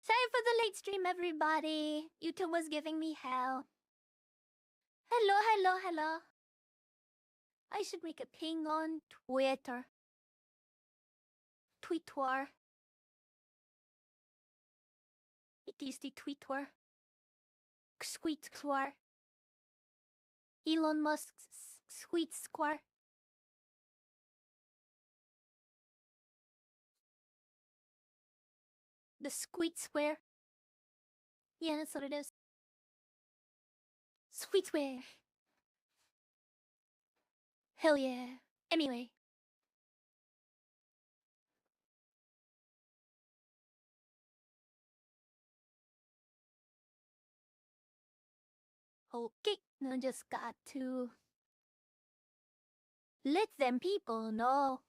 Sorry for the late stream, everybody. YouTube was giving me hell. Hello. I should make a ping on Twitter. Tweetwar. It is the Tweetwar. Squeetwar. Elon Musk's Squeet Square. The Squeet Square. Yeah, that's what it is. Squeetware. Hell yeah. Anyway. Okay, I just got to let them people know.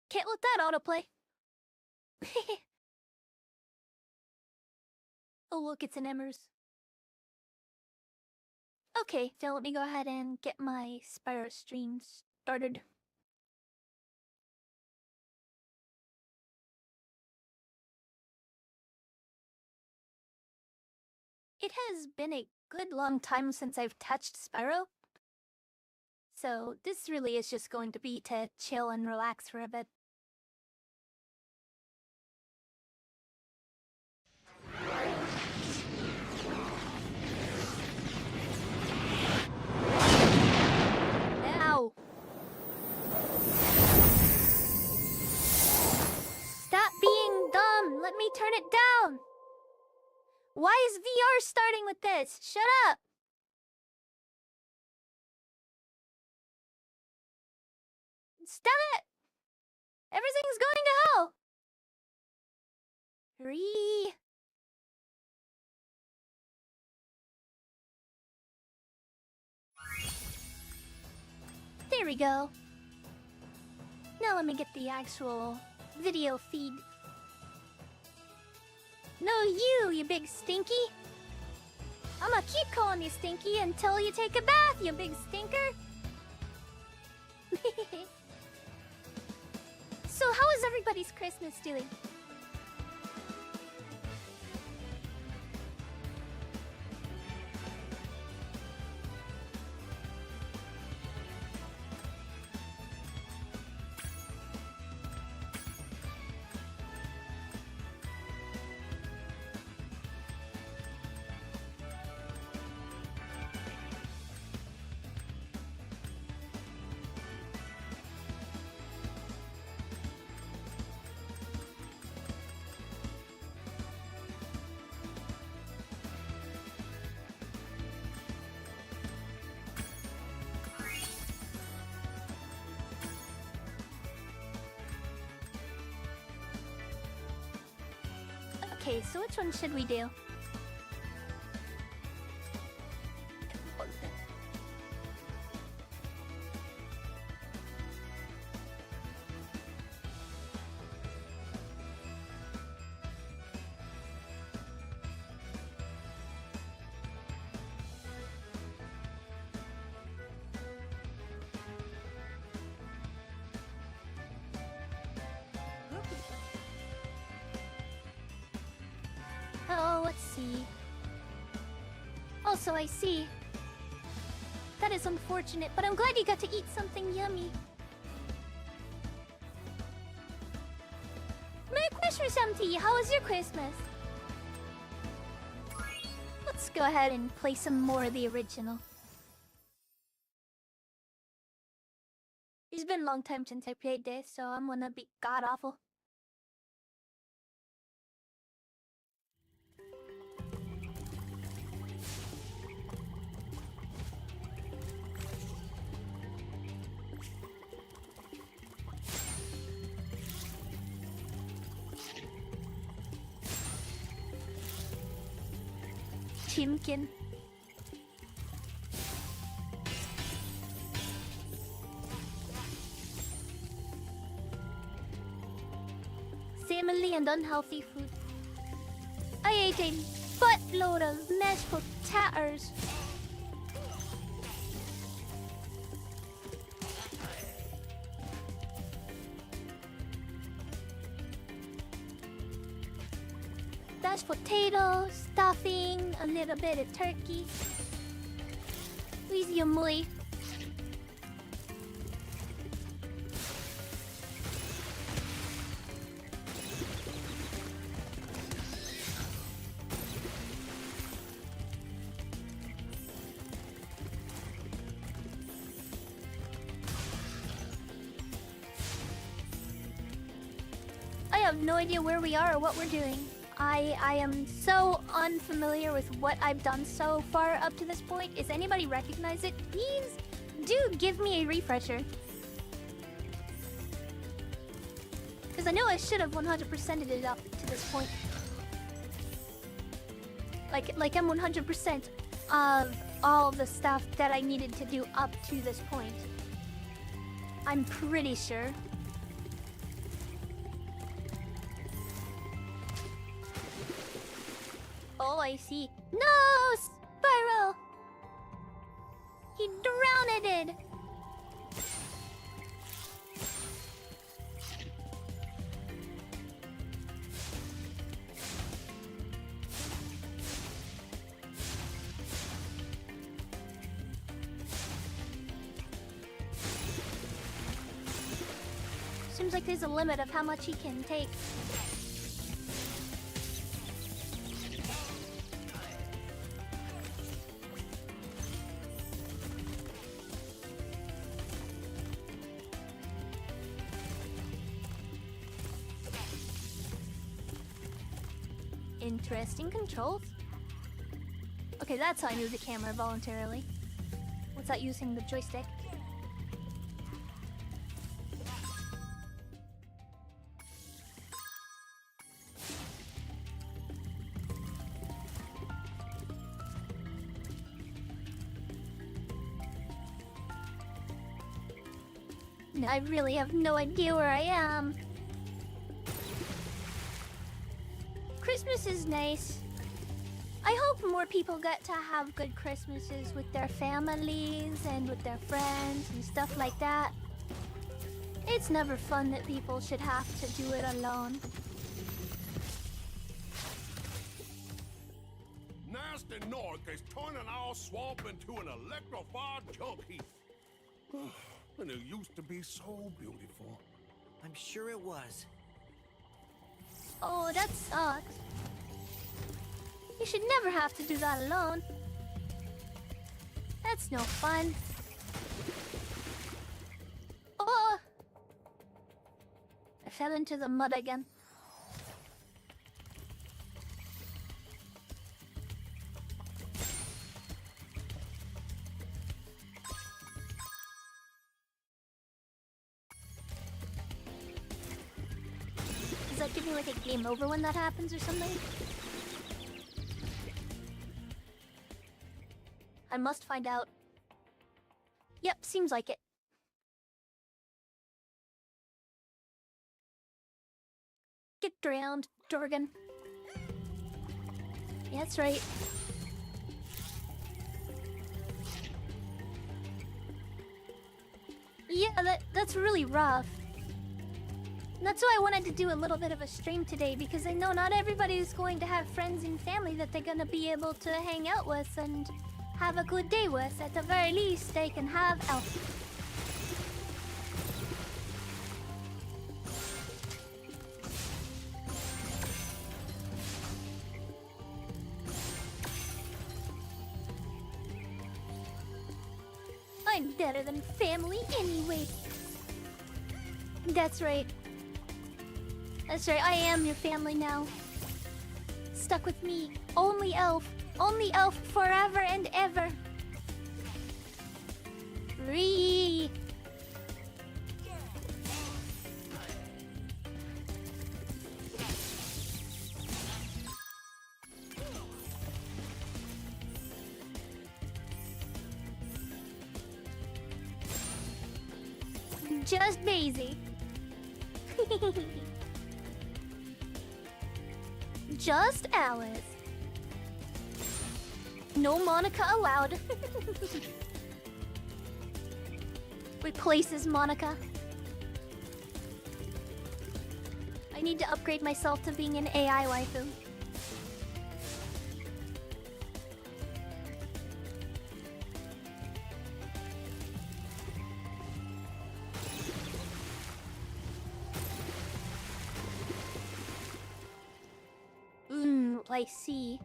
Can't let that autoplay. Oh look, it's an Embers. Okay, so let me go ahead and get my Spyro stream started. It has been a good long time since I've touched Spyro. So this really is just going to be to chill and relax for a bit. Ow! Stop being dumb! Let me turn it down! Why is VR starting with this? Shut up! Stop it! Everything's going to hell! Hurry! There we go. Now let me get the actual video feed. No, you big stinky! I'ma keep calling you stinky until you take a bath, you big stinker! So how is everybody's Christmas doing? Okay, so which one should we do? Oh, let's see. Also, I see. That is unfortunate, but I'm glad you got to eat something yummy. Merry Christmas, MT! How was your Christmas? Let's go ahead and play some more of the original. It's been a long time since I played this, so I'm gonna be god-awful. Chimkin. Family and unhealthy food. I ate a buttload of mashed potatoes. Mashed potatoes, stuffing, a little bit of turkey. Easy muy. I have no idea where we are or what we're doing. I am so unfamiliar with what I've done so far up to this point. Is anybody recognize it? Please do give me a refresher. Because I know I should have 100%ed it up to this point. Like I'm 100% of all the stuff that I needed to do up to this point. I'm pretty sure. Oh, I see. No! Spyro! He drowned it! Seems like there's a limit of how much he can take. Interesting controls. Okay, that's how I move the camera voluntarily. Without using the joystick. I really have no idea where I am. Christmas is nice. I hope more people get to have good Christmases with their families and with their friends and stuff like that. It's never fun that people should have to do it alone. Nasty Nork is turning our swamp into an electrified junk heap. And it used to be so beautiful. I'm sure it was. Oh, that sucks. You should never have to do that alone. That's no fun. Oh! I fell into the mud again. Does that give me like a game over when that happens or something? I must find out. Yep, seems like it. Get drowned, Dorgan. Yeah, that's right. Yeah, that's really rough. That's why I wanted to do a little bit of a stream today, because I know not everybody is going to have friends and family that they're gonna be able to hang out with and have a good day with. At the very least, they can have Elf. I'm better than family anyway. That's right. That's right, I am your family now. Stuck with me. Only Elf. Only Elf forever and ever. Free. Just Daisy. Just Alice. No Monica allowed. Replaces Monica. I need to upgrade myself to being an AI waifu. I see.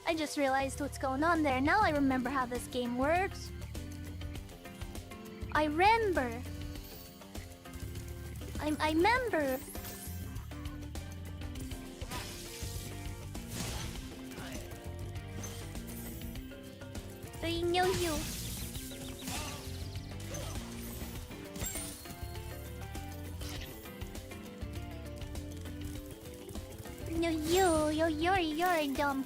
I just realized what's going on there. Now I remember how this game works. I remember. I remember. I know you. No, you're dumb.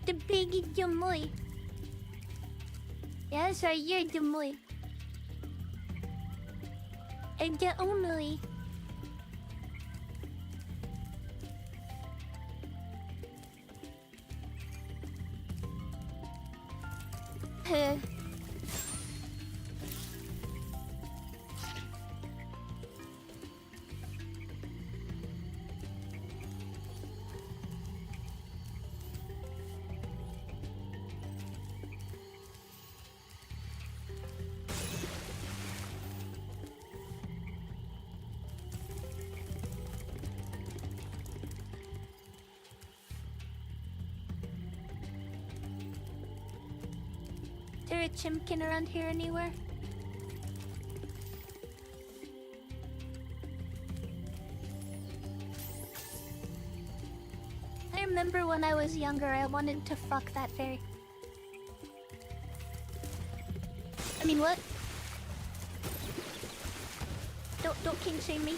The biggie dumoy. Yeah, sorry, you're dumoy. And the only. Is there a chimkin around here anywhere? I remember when I was younger, I wanted to fuck that fairy. I mean, what? Don't king shame me.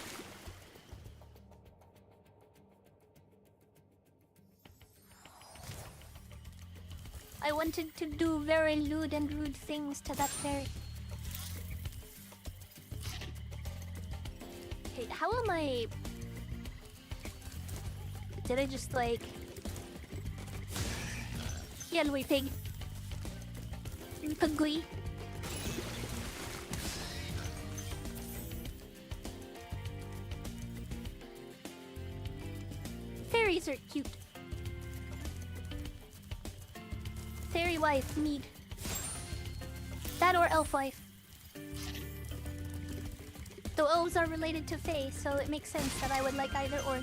I wanted to do very lewd and rude things to that fairy. Hey, how am I... Did I just like... Yellowy pig. Pugly. Fairies are cute. Fairy wife, mead. That or elf wife. Though elves are related to fae, so it makes sense that I would like either or.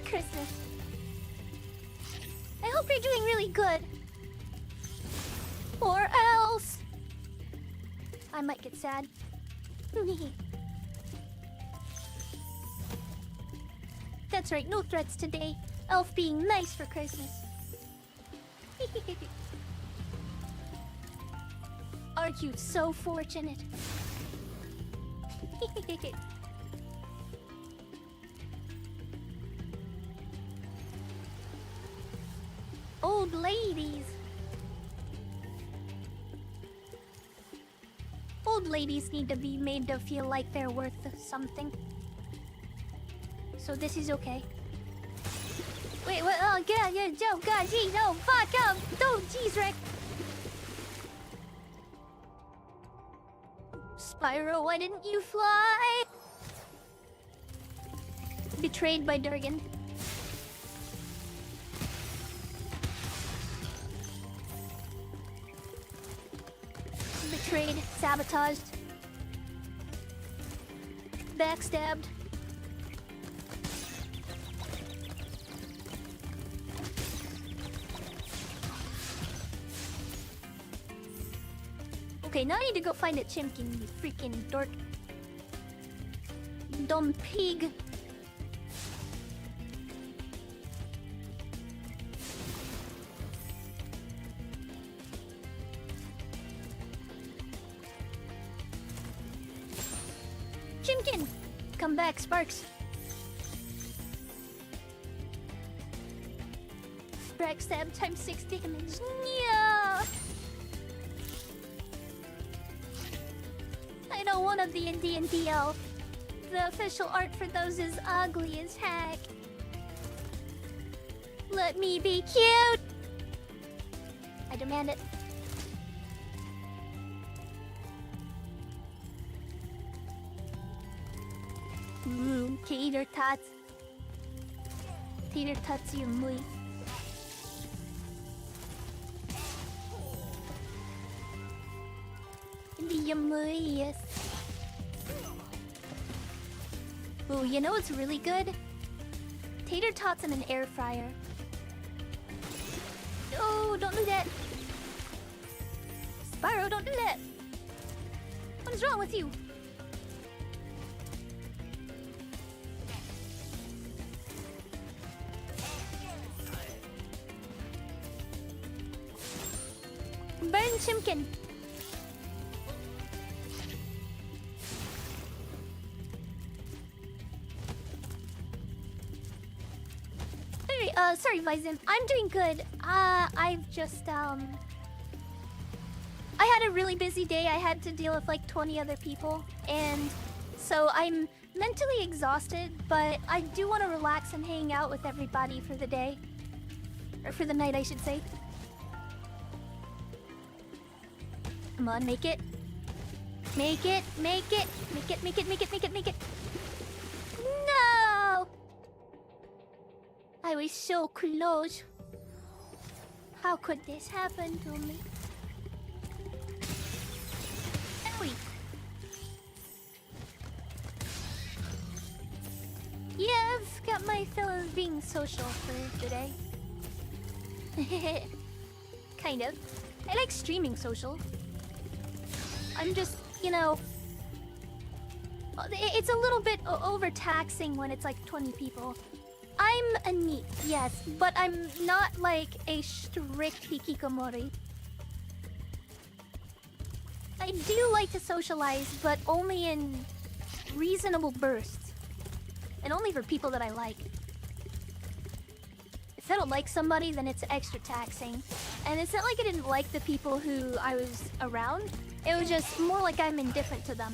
Christmas. I hope you're doing really good. Or else I might get sad. That's right, no threats today. Elf being nice for Christmas. Aren't you so fortunate? Old ladies. Old ladies need to be made to feel like they're worth something. So this is okay. Wait, what? Oh, God, yeah, Joe, God, gee, no, fuck up. Don't, jeez, Rick. Spyro, why didn't you fly? Betrayed by Durgan. Betrayed, sabotaged, backstabbed. Okay, now I need to go find a chimkin, you freaking dork. Dumb pig. Chimkin! Come back, Sparks. Backstab times 6 damage. Yeah! I don't want to be in D&D elf. The official art for those is ugly as heck. Let me be cute! I demand it. Tater tots. Tater tots you muy. Yes. Ooh, you know what's really good? Tater tots in an air fryer. No, don't do that. Spyro, don't do that. What is wrong with you? Burn Chimkin. Sorry, Vyzen. I'm doing good. I've just, I had a really busy day. I had to deal with like 20 other people. And so I'm mentally exhausted, but I do want to relax and hang out with everybody for the day. Or for the night, I should say. Come on, make it. Make it, make it. Make it, make it, make it, make it, make it. No! I was so close. How could this happen to me? Owie. Yeah, I've got my fill of being social for today. Kind of. I like streaming social. I'm just, you know... It's a little bit overtaxing when it's like 20 people. I'm a neat, yes, but I'm not like a strict hikikomori. I do like to socialize, but only in reasonable bursts. And only for people that I like. If I don't like somebody, then it's extra taxing. And it's not like I didn't like the people who I was around. It was just more like I'm indifferent to them.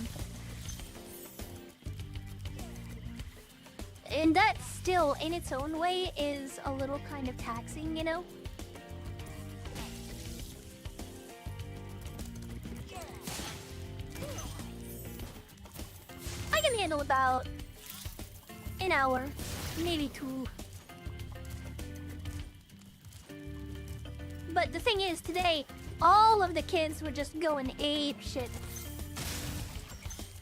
And that still, in its own way, is a little kind of taxing, you know? I can handle about an hour, maybe 2. But the thing is, today, all of the kids were just going ape shit.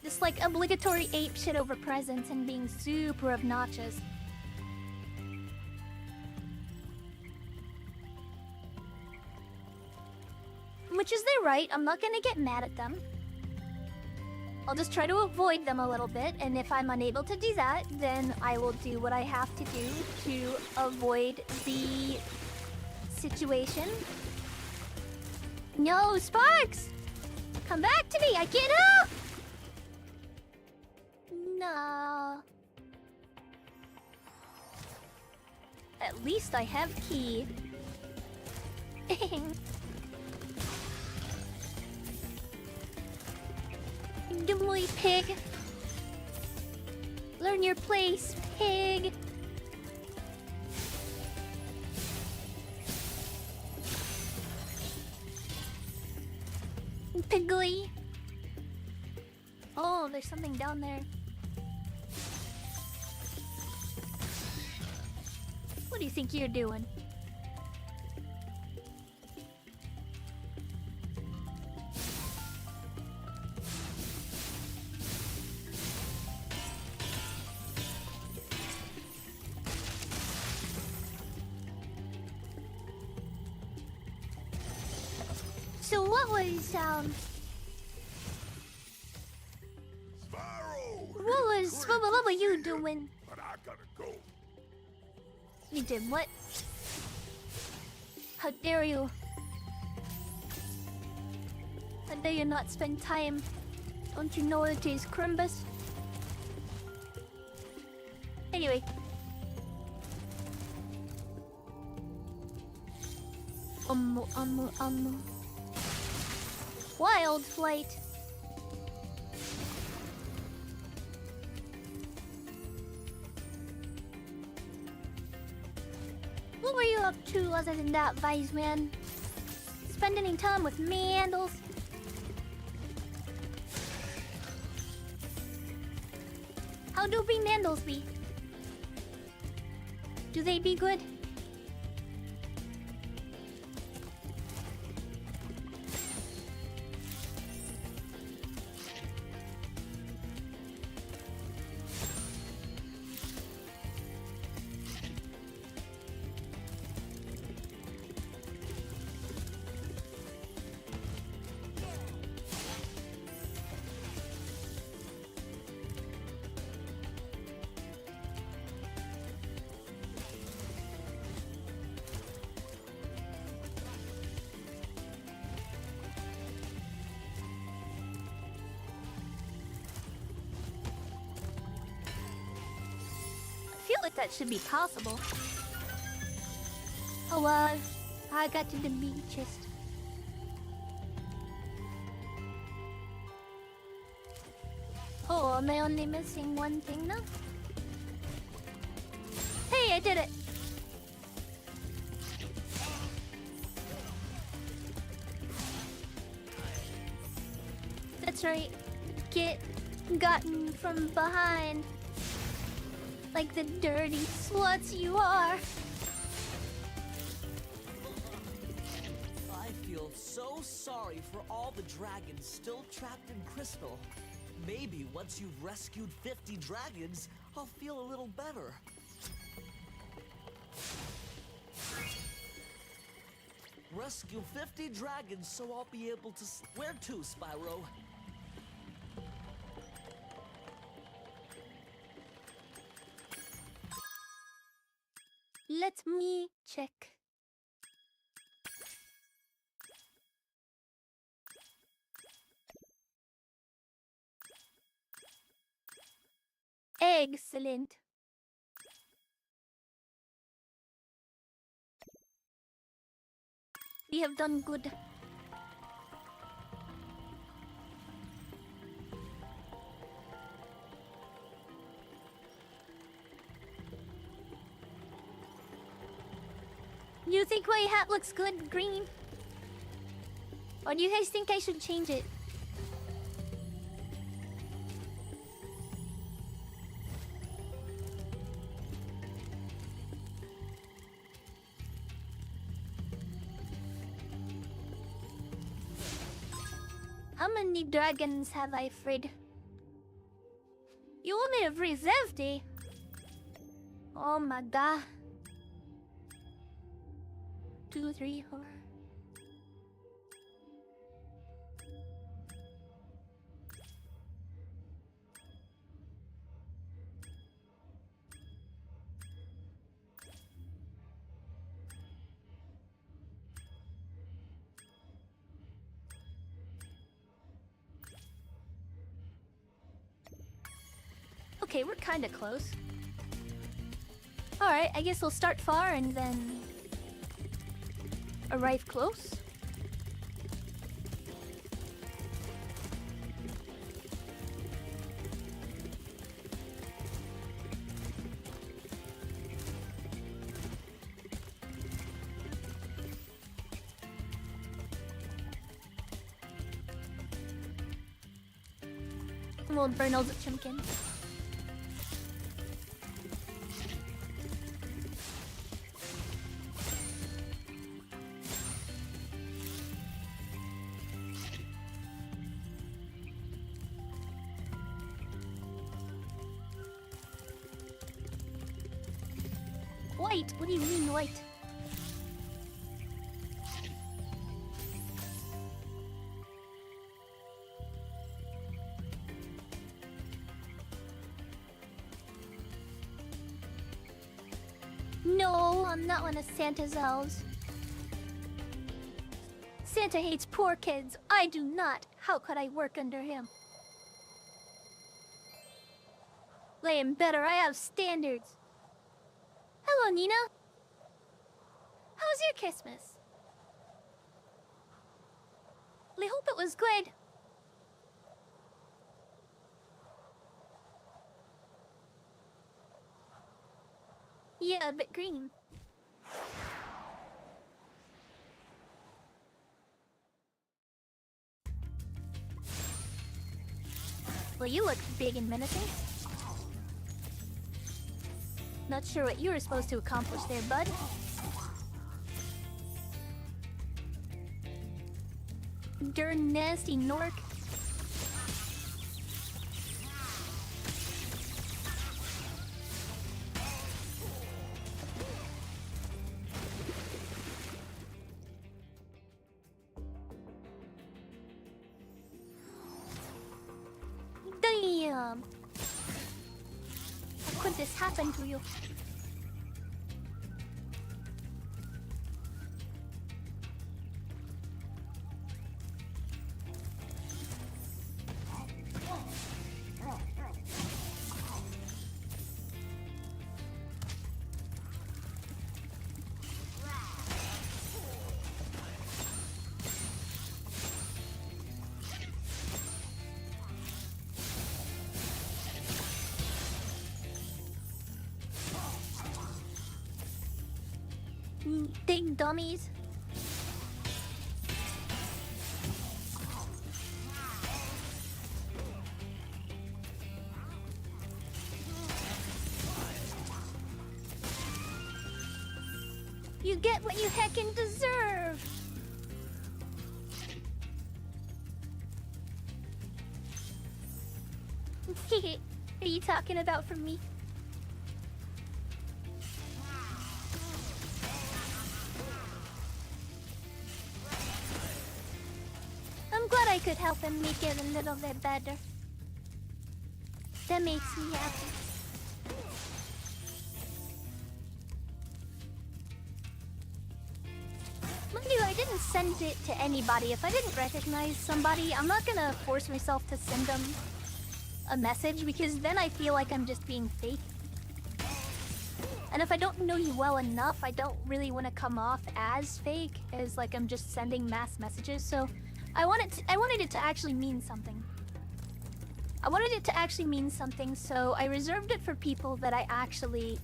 Just like obligatory ape shit over presents and being super obnoxious. which is their right. I'm not gonna get mad at them. I'll just try to avoid them a little bit, and if I'm unable to do that, then I will do what I have to do to avoid the situation. No, Sparks! Come back to me! I can't help! No. At least I have key. Demoy pig. Learn your place, pig. Piggly. Oh, there's something down there. What do you think you're doing? So what was Spyro! what were you doing? But I gotta go. You did what? How dare you? How dare you not spend time? Don't you know it is Chrimbus? Anyway. Wild flight. What were you up to other than that, Vice Man? Spend any time with Mandles? How do be Mandles be? Do they be good? I feel like that should be possible. Oh well, I got to the meat chest. Oh, am I only missing one thing now? Hey, I did it! That's right. Get gotten from behind. Like the dirty sluts you are. I feel so sorry for all the dragons still trapped in Crystal. Maybe once you've rescued 50 dragons, I'll feel a little better. Rescue 50 dragons so I'll be able to... Where to, Spyro? Let me check. Excellent. We have done good. You think my hat looks good, green? Or do you guys think I should change it? How many dragons have I freed? You only have freed 50? Oh my god. 2, 3, 4. Okay, we're kinda close. Alright, I guess we'll start far and then arrive close. Old Bernald Chimkin. White? What do you mean white? No, I'm not one of Santa's elves. Santa hates poor kids. I do not. How could I work under him? Laying better, I have standards. Hello, Nina. How was your Christmas? I hope it was good. Yeah, a bit green. Well, you look big and menacing. Not sure what you were supposed to accomplish there, bud. Darn nasty Nork. Damn! How could this happen to you? Ding dummies. You get what you heckin' deserve. Are you talking about from me? I'm glad I could help him make it a little bit better. That makes me happy. Mind you, I didn't send it to anybody. If I didn't recognize somebody, I'm not gonna force myself to send them a message because then I feel like I'm just being fake. And if I don't know you well enough, I don't really want to come off as fake, as like I'm just sending mass messages. So I wanted it to actually mean something. I wanted it to actually mean something, so I reserved it for people that I actually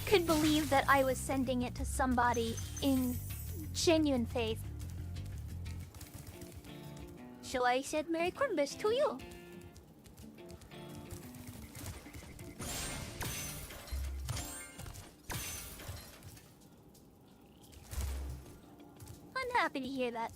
could believe that I was sending it to somebody in genuine faith. So I said Merry Chrimbus to you. I'm happy to hear that.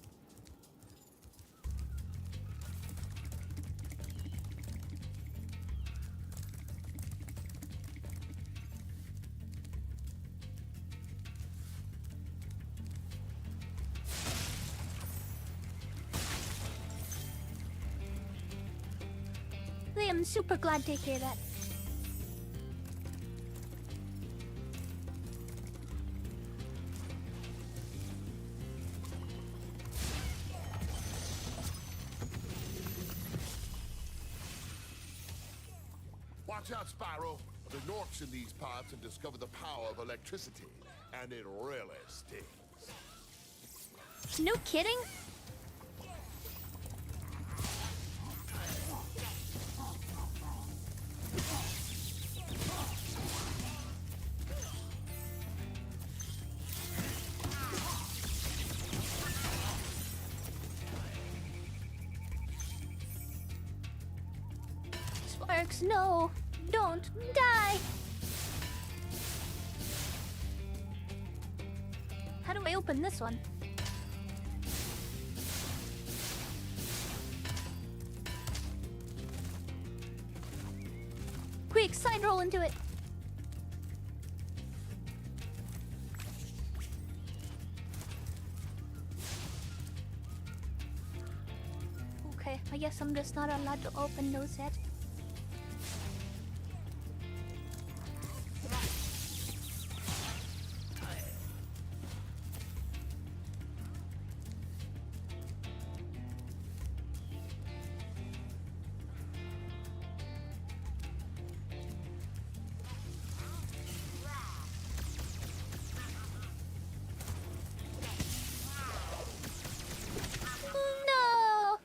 I'm super glad to hear that. Watch out, Spyro. The Norks in these parts have discovered the power of electricity, and it really stings. No kidding? Sparks, no! Don't die! How do I open this one? Quick, side roll into it! Okay, I guess I'm just not allowed to open those yet. No!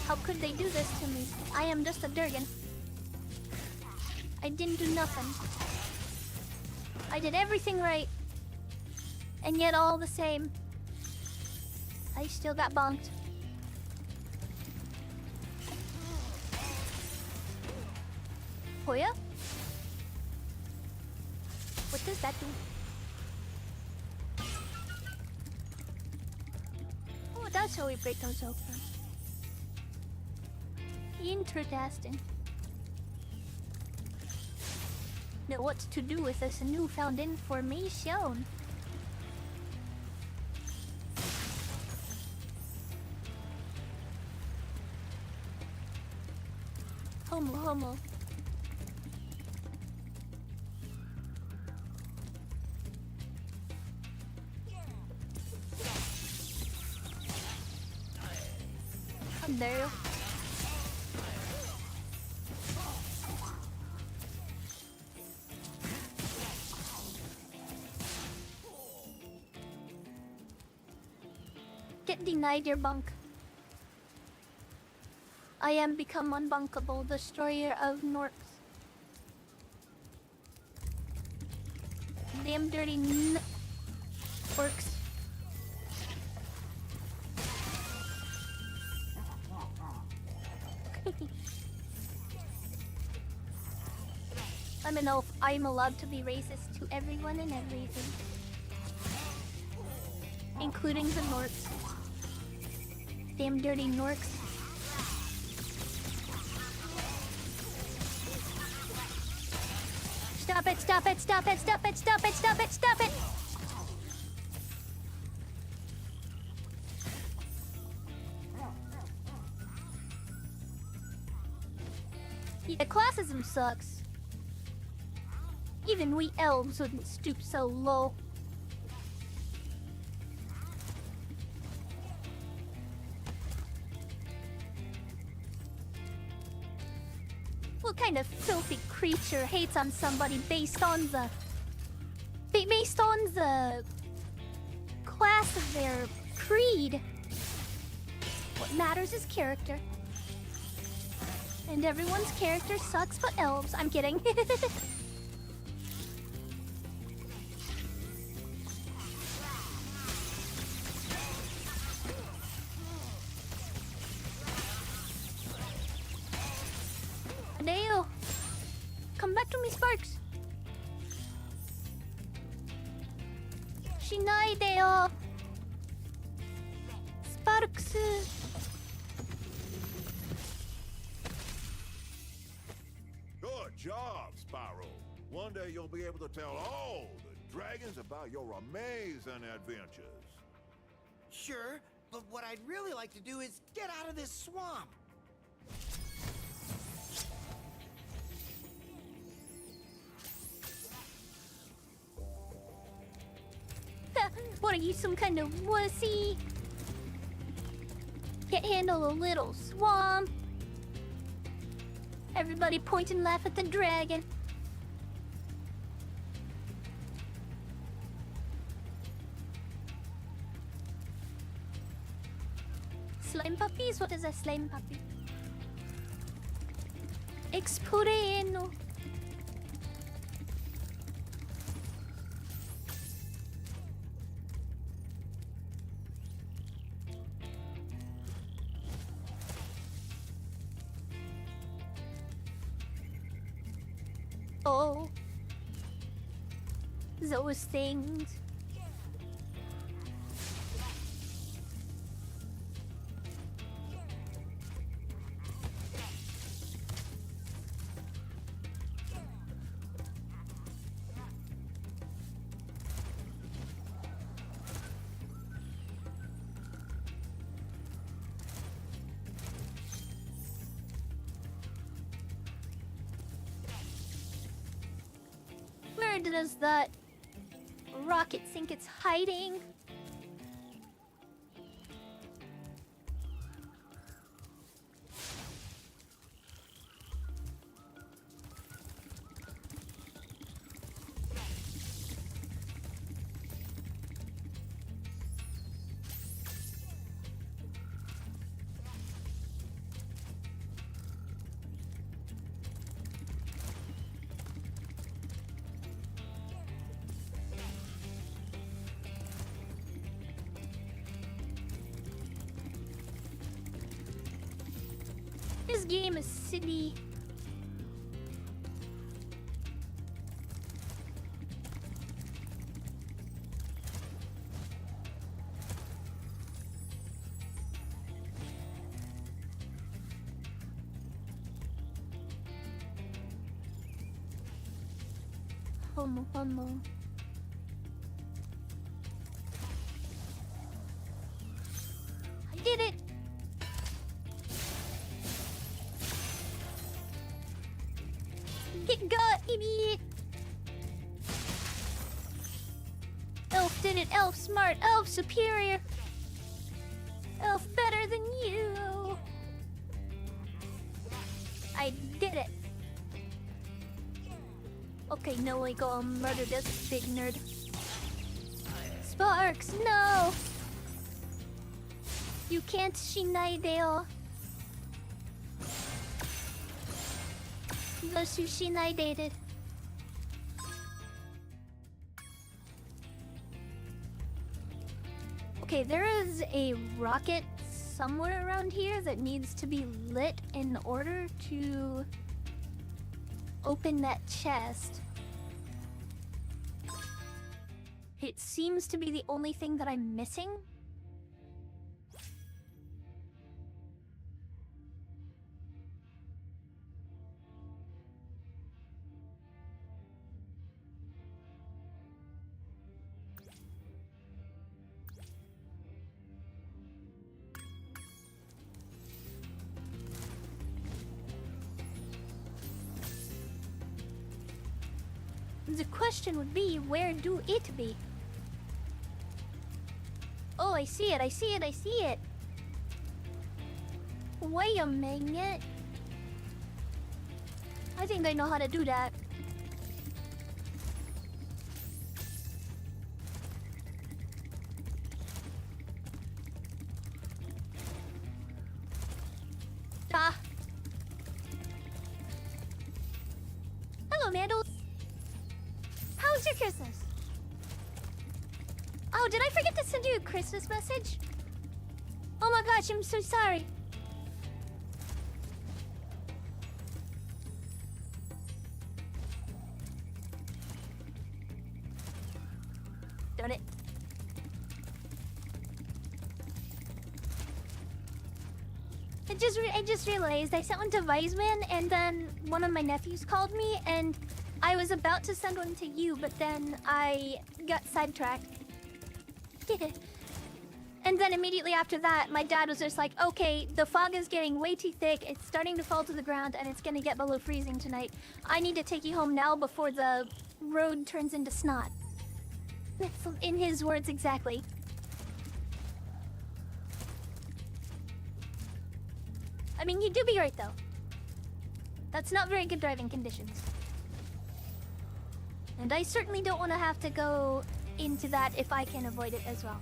How could they do this to me? I am just a Durgan. I didn't do nothing. I did everything right. And yet all the same, I still got bonked. Oh yeah? What does that do? Oh, that's how we break those open. Interesting. Know what to do with this newfound information. Homo. How dare you? Get denied your bunk. I am become unbunkable, destroyer of Norks. Damn dirty works. I'm an elf. I'm allowed to be racist to everyone and everything. Including the Norks. Damn dirty Norks. Stop it, stop it, stop it, stop it, stop it, stop it, stop it! Yeah, classism sucks. Even we elves wouldn't stoop so low. What kind of filthy creature hates on somebody based on the class of their creed? What matters is character. And everyone's character sucks but elves. I'm kidding. Adeo. Come back to me, Sparks. Shinai deo. Sparks. Good job, Spyro. One day you'll be able to tell all the dragons about your amazing adventures. Sure, but what I'd really like to do is get out of this swamp. What are you, some kind of wussy? Can't handle a little swamp. Everybody point and laugh at the dragon. Slime puppies? What is a slime puppy? Exploreno. Oh. Those things. Where does that rocket think it's hiding? This game is silly. Homo. I did it! Get got, idiot! Elf did it, elf smart, elf superior! Elf better than you! I did it! Okay, now I go murder this big nerd. Sparks, no! You can't Shinaideo. The sushi I dated. Okay, there is a rocket somewhere around here that needs to be lit in order to open that chest. It seems to be the only thing that I'm missing. The question would be, where do it be? Oh, I see it, I see it, I see it! Wait a minute. I think I know how to do that. Ah! Hello, Mandles! How was your Christmas? Oh, did I forget to send you a Christmas message? Oh my gosh, I'm so sorry. Darn it. I just realized I sent one to Wiseman, and then one of my nephews called me, and I was about to send one to you, but then I got sidetracked. And then immediately after that, my dad was just like, okay, the fog is getting way too thick, it's starting to fall to the ground, and it's gonna get below freezing tonight. I need to take you home now before the road turns into snot. That's in his words exactly. I mean, you do be right though. That's not very good driving conditions. And I certainly don't want to have to go into that if I can avoid it as well.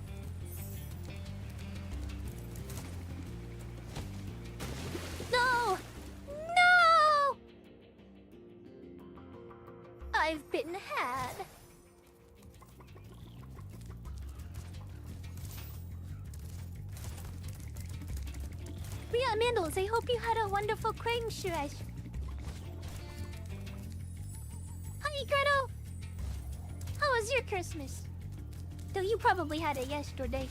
No! No! I've been had. But yeah, Mandals, I hope you had a wonderful Christmas. Hi, Gretel! How was your Christmas? Though you probably had it yesterday.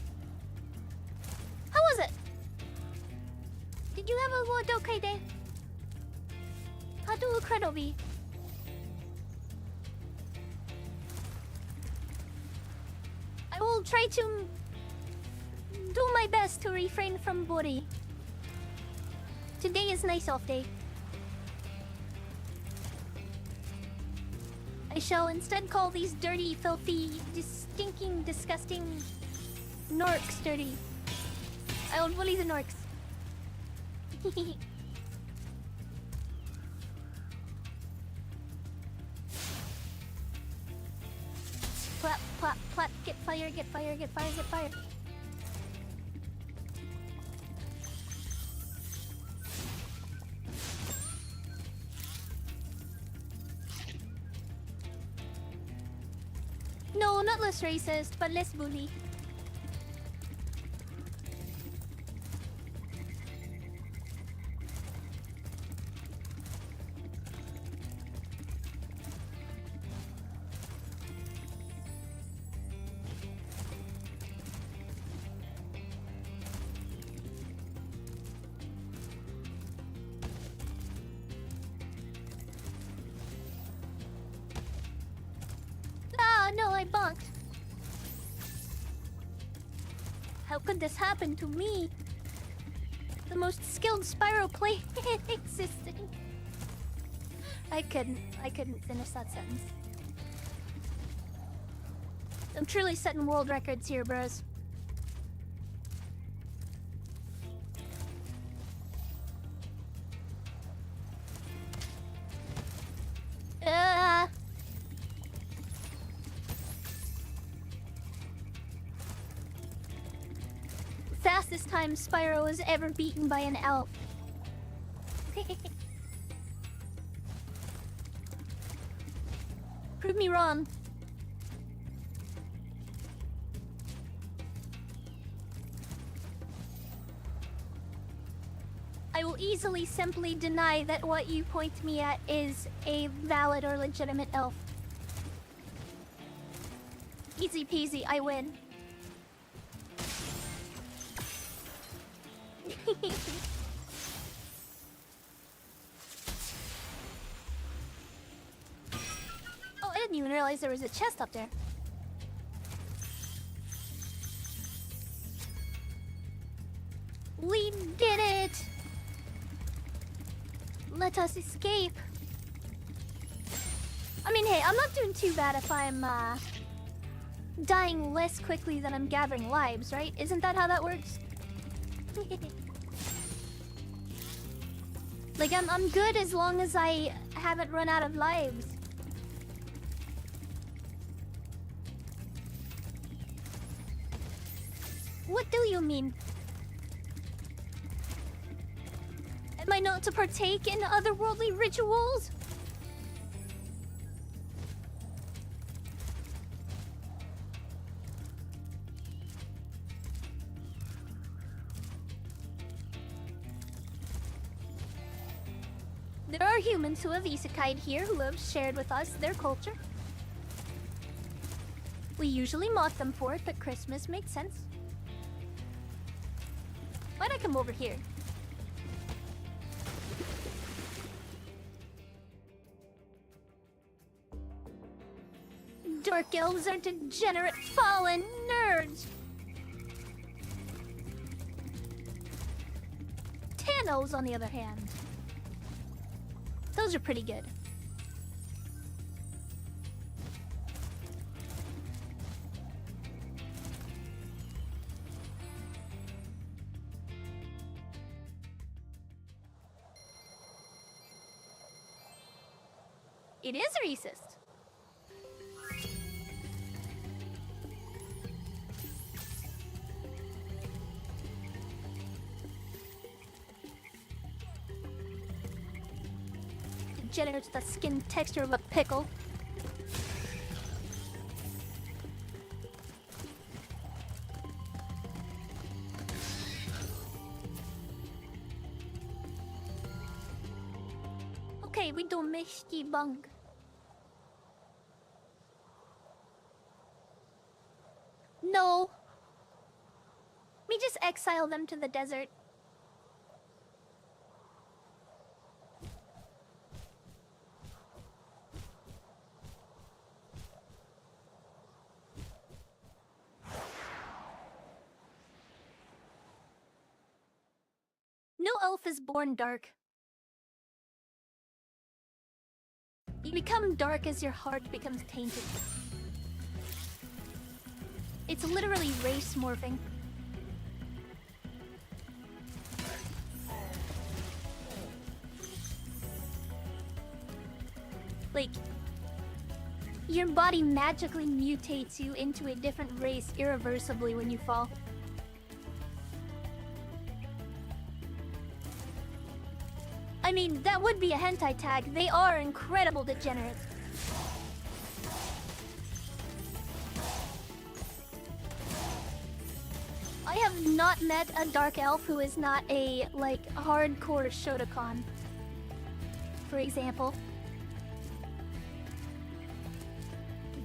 How was it? Did you have a good okay day? How do Gretel be? I will try to do my best to refrain from body. Today is nice off day. I shall instead call these dirty, filthy, stinking, disgusting Norks dirty. I will bully the Norks. Plap, plap, plap, get fire, get fire, get fire, get fire. No, not less racist, but less bully. No, I bonked. How could this happen to me? The most skilled Spyro player in existence. I couldn't finish that sentence. I'm truly setting world records here, bros. Fastest time Spyro was ever beaten by an elf. Prove me wrong. I will easily simply deny that what you point me at is a valid or legitimate elf. Easy peasy, I win. Oh, I didn't even realize there was a chest up there. We did it! Let us escape. I mean, hey, I'm not doing too bad if I'm dying less quickly than I'm gathering lives, right? Isn't that how that works? Like, I'm good as long as I haven't run out of lives. What do you mean? Am I not to partake in otherworldly rituals? There are humans who have isekai'd here who have shared with us their culture. We usually mock them for it, but Christmas makes sense. Why'd I come over here? Dark elves are degenerate, fallen nerds! Tan elves, on the other hand. Those are pretty good. It is racist. Degenerates the skin texture of a pickle. Okay, we do mishki bang. No. We just exile them to the desert. No elf is born dark. You become dark as your heart becomes tainted. It's literally race morphing. Like, your body magically mutates you into a different race irreversibly when you fall. I mean, that would be a hentai tag. They are incredible degenerates. I have not met a dark elf who is not a, like, hardcore Shotokan. For example.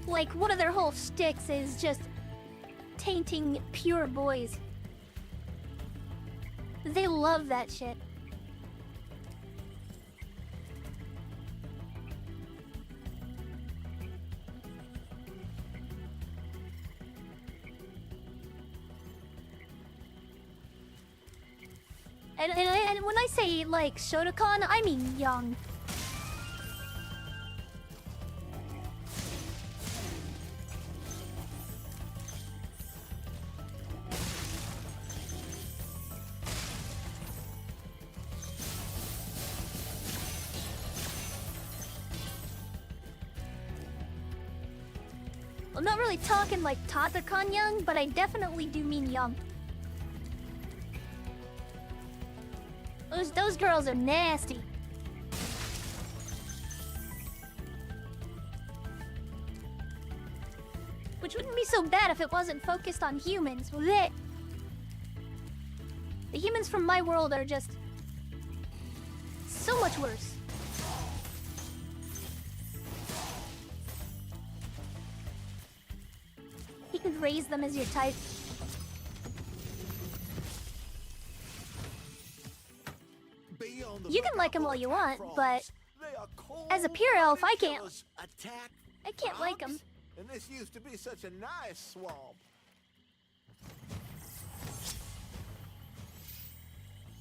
Like, one of their whole shticks is just tainting pure boys. They love that shit. And when I say, like, Shotokan, I mean young. I'm not really talking like Tatakan young, but I definitely do mean young. Those girls are nasty. Which wouldn't be so bad if it wasn't focused on humans, would it? The humans from my world are just so much worse. You can raise them as your type. You can like them all you want, but as a pure elf, I can't like them. And this used to be such a nice swamp.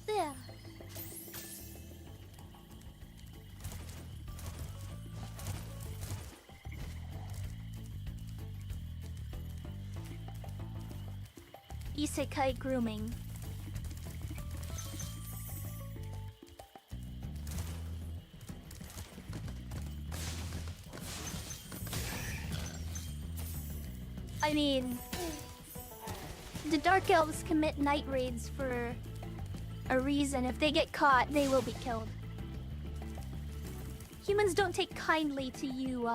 Yeah. Isekai grooming. I mean, the Dark Elves commit night raids for a reason. If they get caught, they will be killed. Humans don't take kindly to you,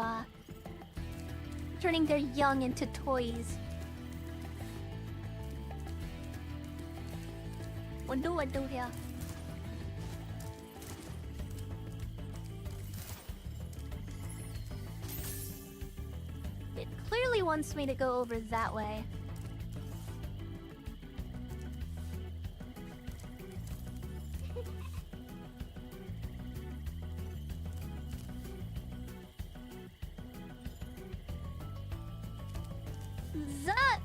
turning their young into toys. What do I do here? It clearly wants me to go over that way. That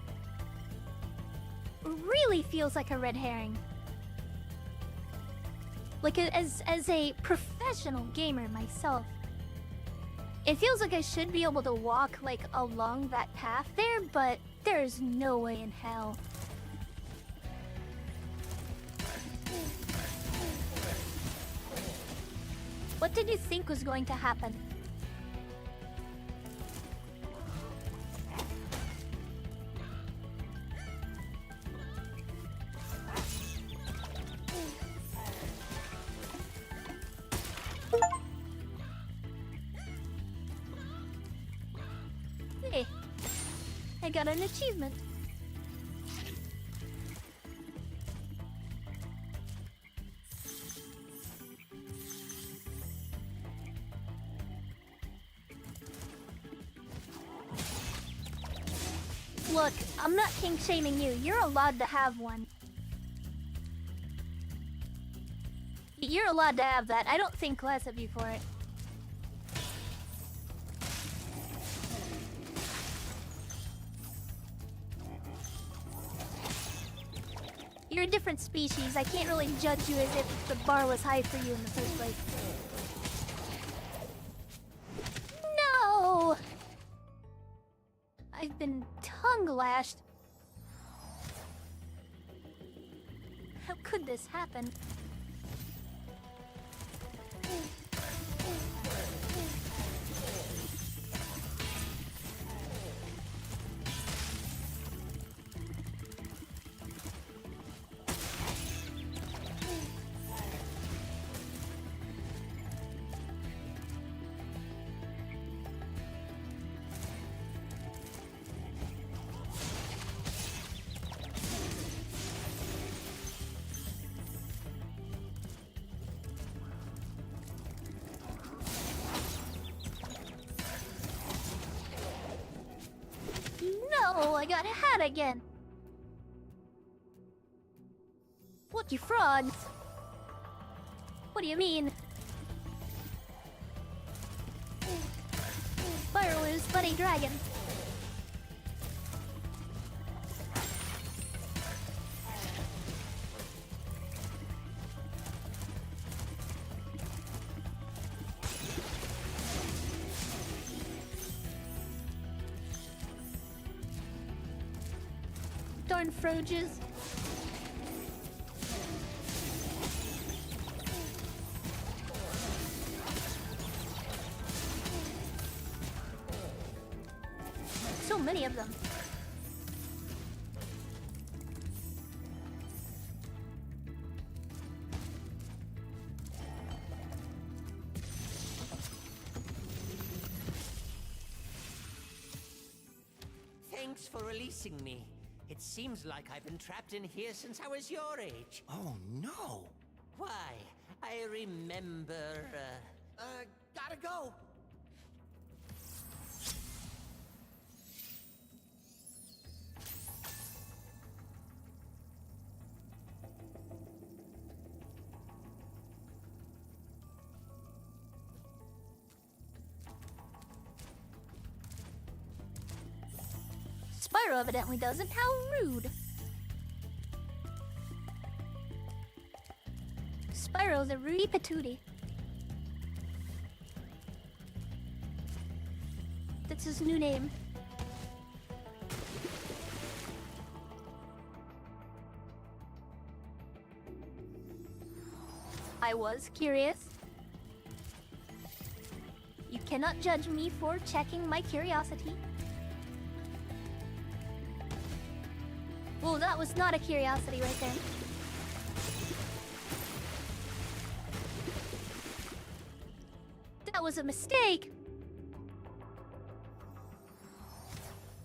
really feels like a red herring. Like, as a professional gamer myself, it feels like I should be able to walk, like, along that path there, but there's no way in hell. What did you think was going to happen? got an achievement. Look, I'm not kink shaming you. You're allowed to have one. You're allowed to have that. I don't think less of you for it. You're a different species. I can't really judge you as if the bar was high for you in the first place. No! I've been tongue-lashed. How could this happen? No, I got a hat again. Lucky frogs. What do you mean? Spyro is but a dragon. Darn froges. So many of them. Thanks for releasing me. It seems like I've been trapped in here since I was your age. Oh, no. Why? I remember, Gotta go. Spyro evidently doesn't. How rude. Spyro's a rudy patootie. That's his new name. I was curious. You cannot judge me for checking my curiosity. Well, that was not a curiosity right there. That was a mistake!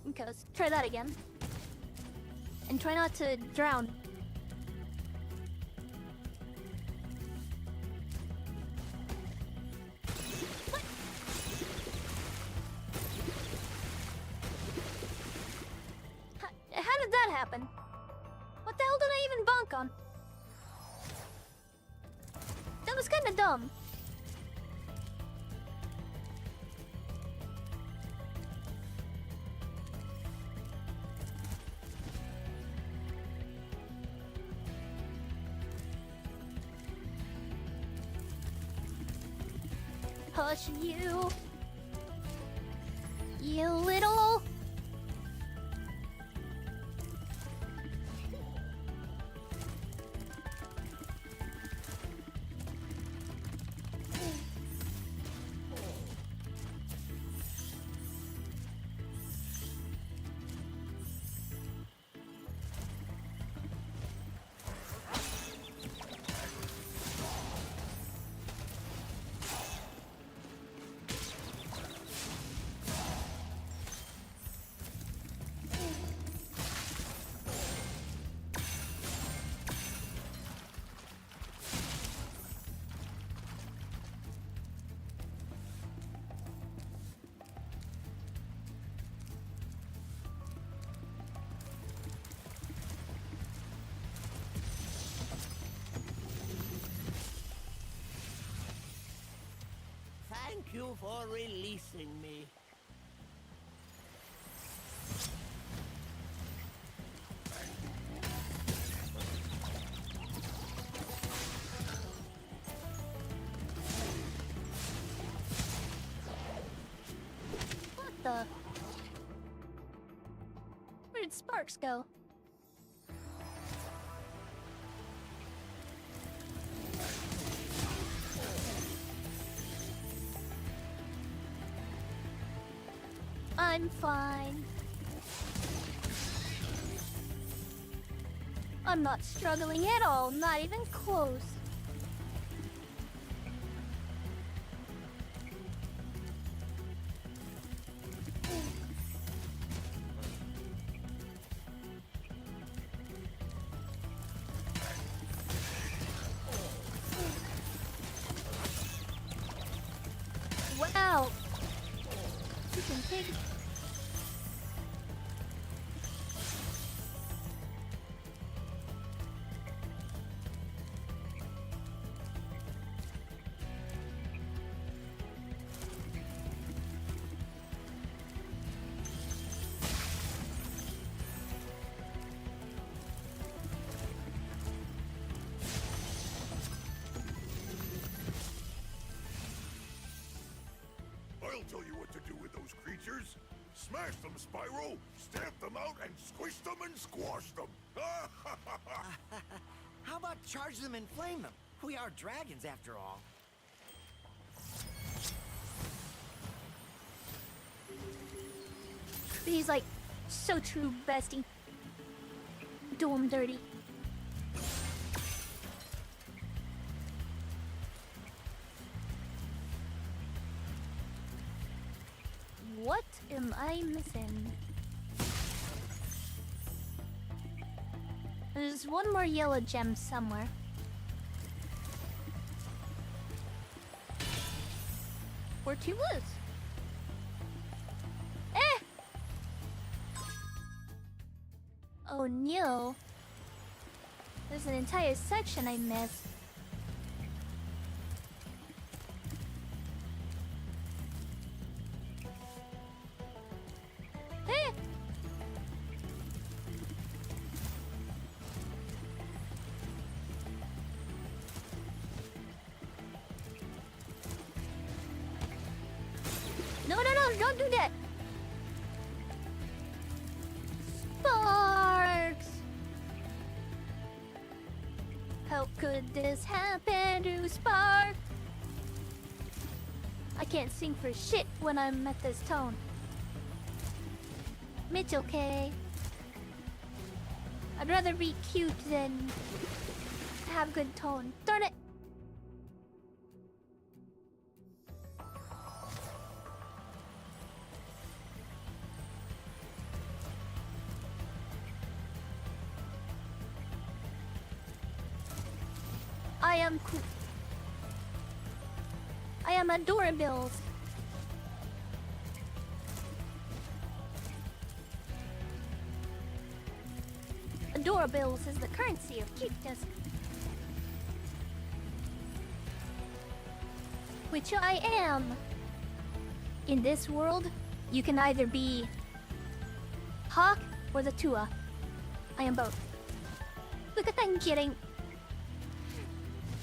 Okay, let's try that again. And try not to drown. What? How did that happen? What the hell did I even bonk on? That was kinda dumb. Hush you. You little... you for releasing me. What the? Where did Sparks go? I'm fine. I'm not struggling at all, not even close. Wow! Freaking pig. I'll tell you what to do with those creatures. Smash them, Spyro! Stamp them out and squish them and squash them! How about charge them and flame them? We are dragons after all. He's like, so true, bestie. Do him dirty. What am I missing? There's one more yellow gem somewhere. Where to was? Eh! Oh no. There's an entire section I missed. Eh! No, don't do that! Sparks! How could this happen to Spark? I can't sing for shit when I'm at this tone. It's okay. I'd rather be cute than have good tone. Darn it! I am cool. I am adorable. Adorables is the currency of cuteness. Which I am. In this world, you can either be Hawk or the Tua. I am both. Look at that kidding.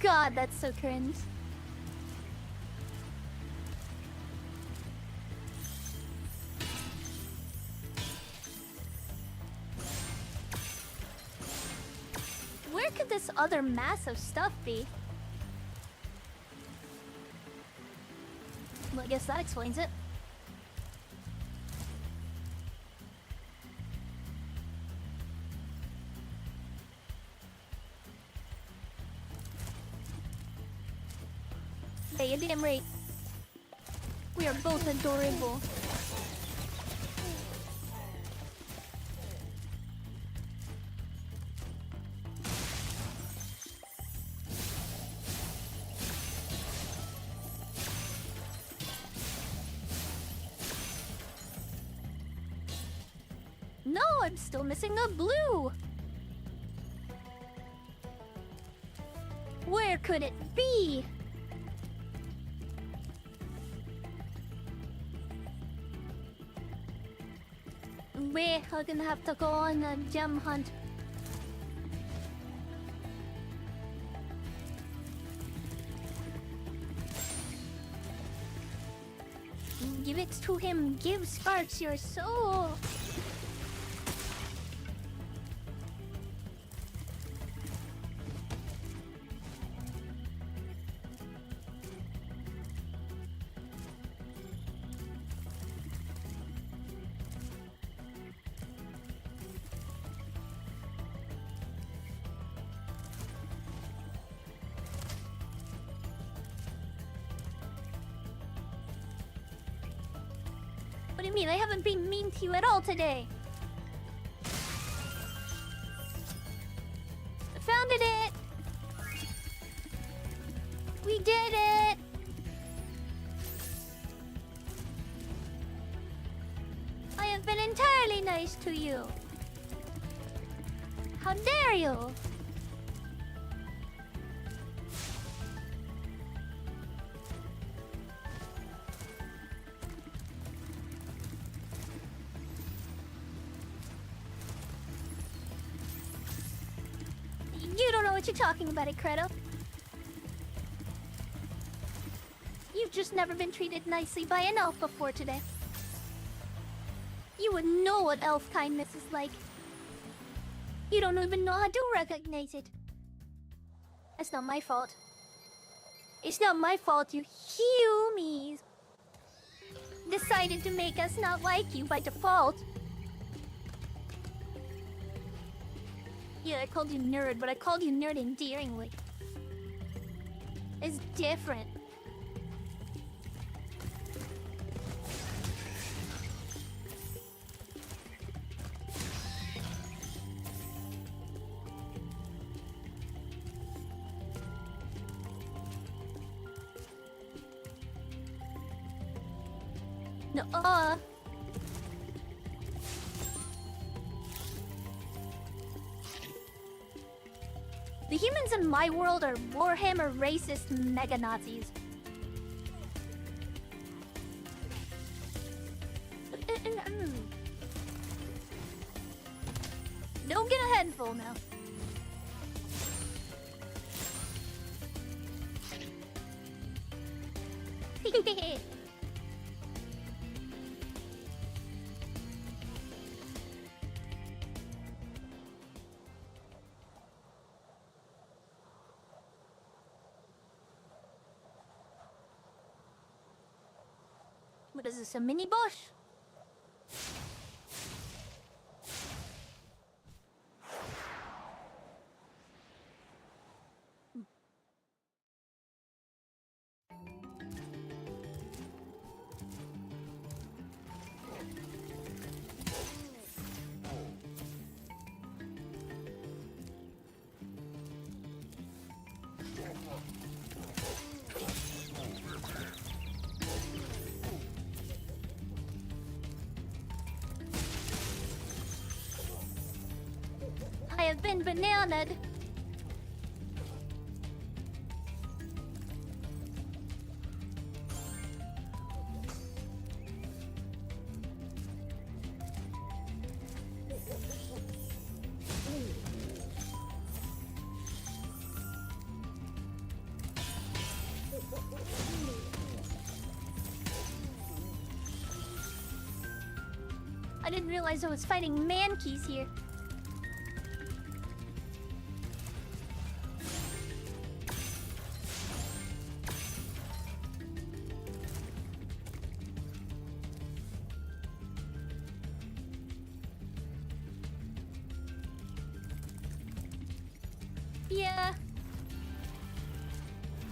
God, that's so cringe. Where could this other massive stuff be? Well, I guess that explains it. Hey, you're damn right. We are both adorable. No, I'm still missing a blue. Where could it be? We're gonna have to go on a gem hunt. Give it to him. Give Sparks your soul. What do you mean? I haven't been mean to you at all today. I founded it. We did it. I have been entirely nice to you. How dare you? You don't know what you're talking about, Credo. You've just never been treated nicely by an elf before today. You would know what elf kindness is like. You don't even know how to recognize it. It's not my fault. It's not my fault you humies decided to make us not like you by default. Yeah, I called you nerd, but I called you nerd endearingly. It's different. No, the humans in my world are Warhammer racist mega Nazis. Don't get a head full now. What is this, a mini bush? I have been bananaed. I didn't realize I was fighting mankeys here.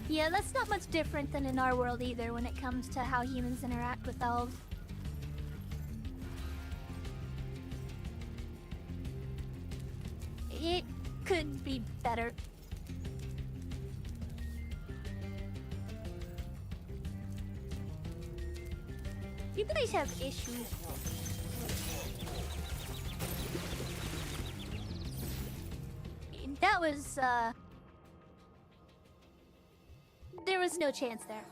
Yeah, that's not much different than in our world either when it comes to how humans interact with elves. It could be better. You guys have issues. That was, there was no chance there.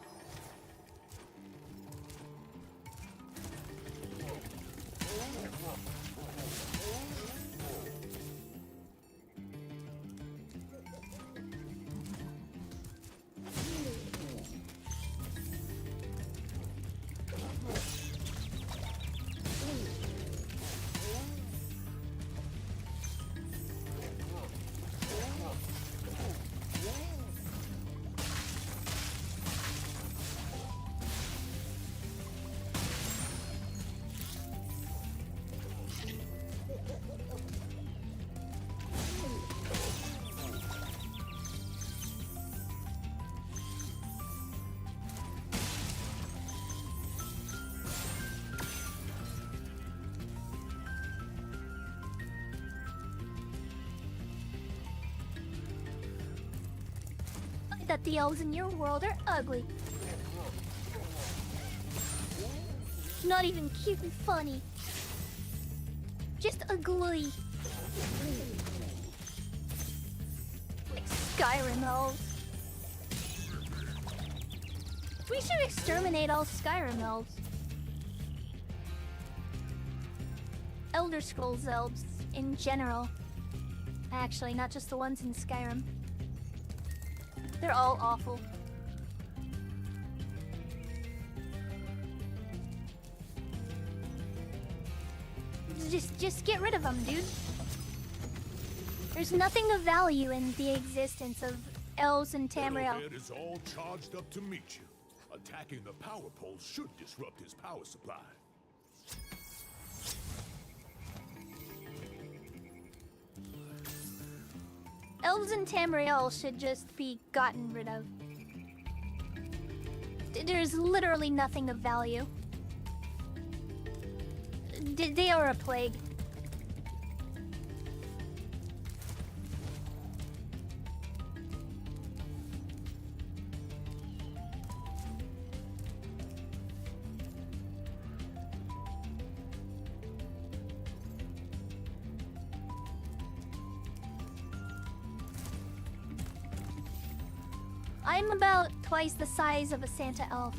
that the elves in your world are ugly. Not even cute and funny. Just ugly. Like Skyrim elves. We should exterminate all Skyrim elves. Elder Scrolls elves in general. Actually, not just the ones in Skyrim. They're all awful. Just get rid of them, dude. There's nothing of value in the existence of elves and Tamriel. Arrowhead is all charged up to meet you. Attacking the power poles should disrupt his power supply. Elves and Tamriel should just be gotten rid of. There's literally nothing of value. They are a plague. I'm about twice the size of a Santa elf.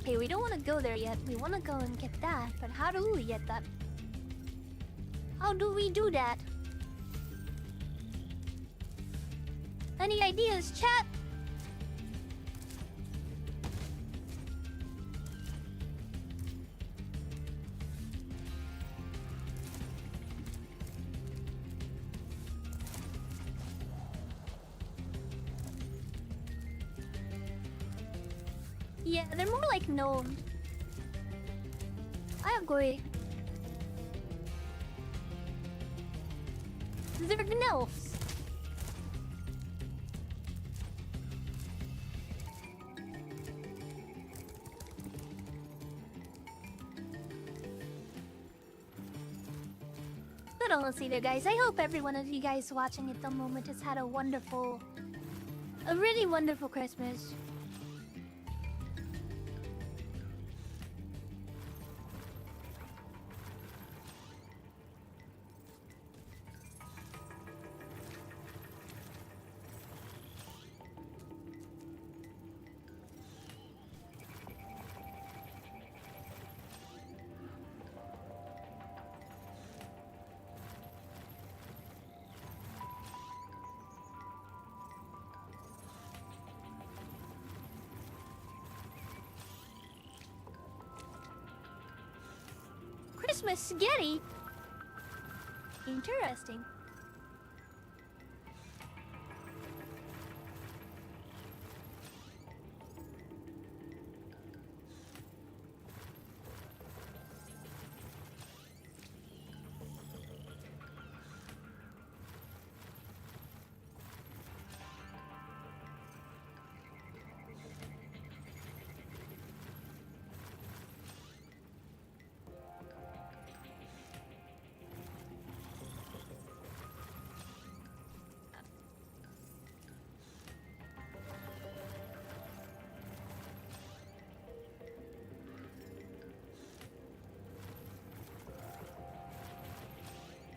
Okay, we don't want to go there yet. We want to go and get that. But how do we get that? How do we do that? Any ideas, chat? Yeah, they're more like gnomes. I agree. They're gnolls. But honestly there, guys, I hope every one of you guys watching at the moment has had a really wonderful Christmas. Christmas spaghetti? Interesting.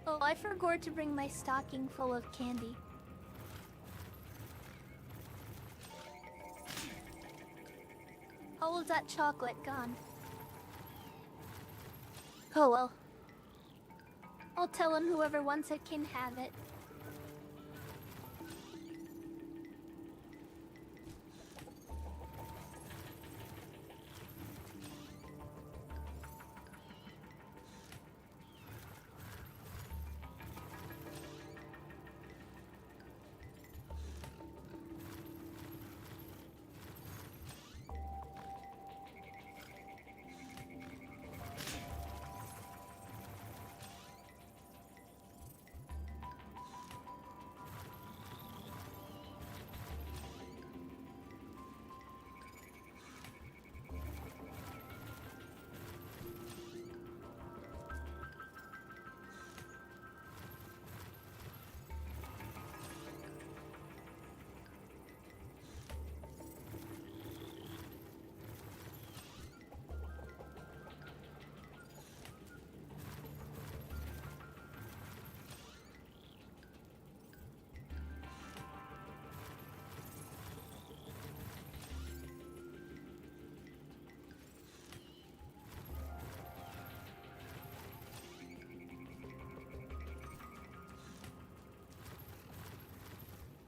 Oh, I forgot to bring my stocking full of candy. How was that chocolate gone? Oh well. I'll tell him whoever wants it can have it.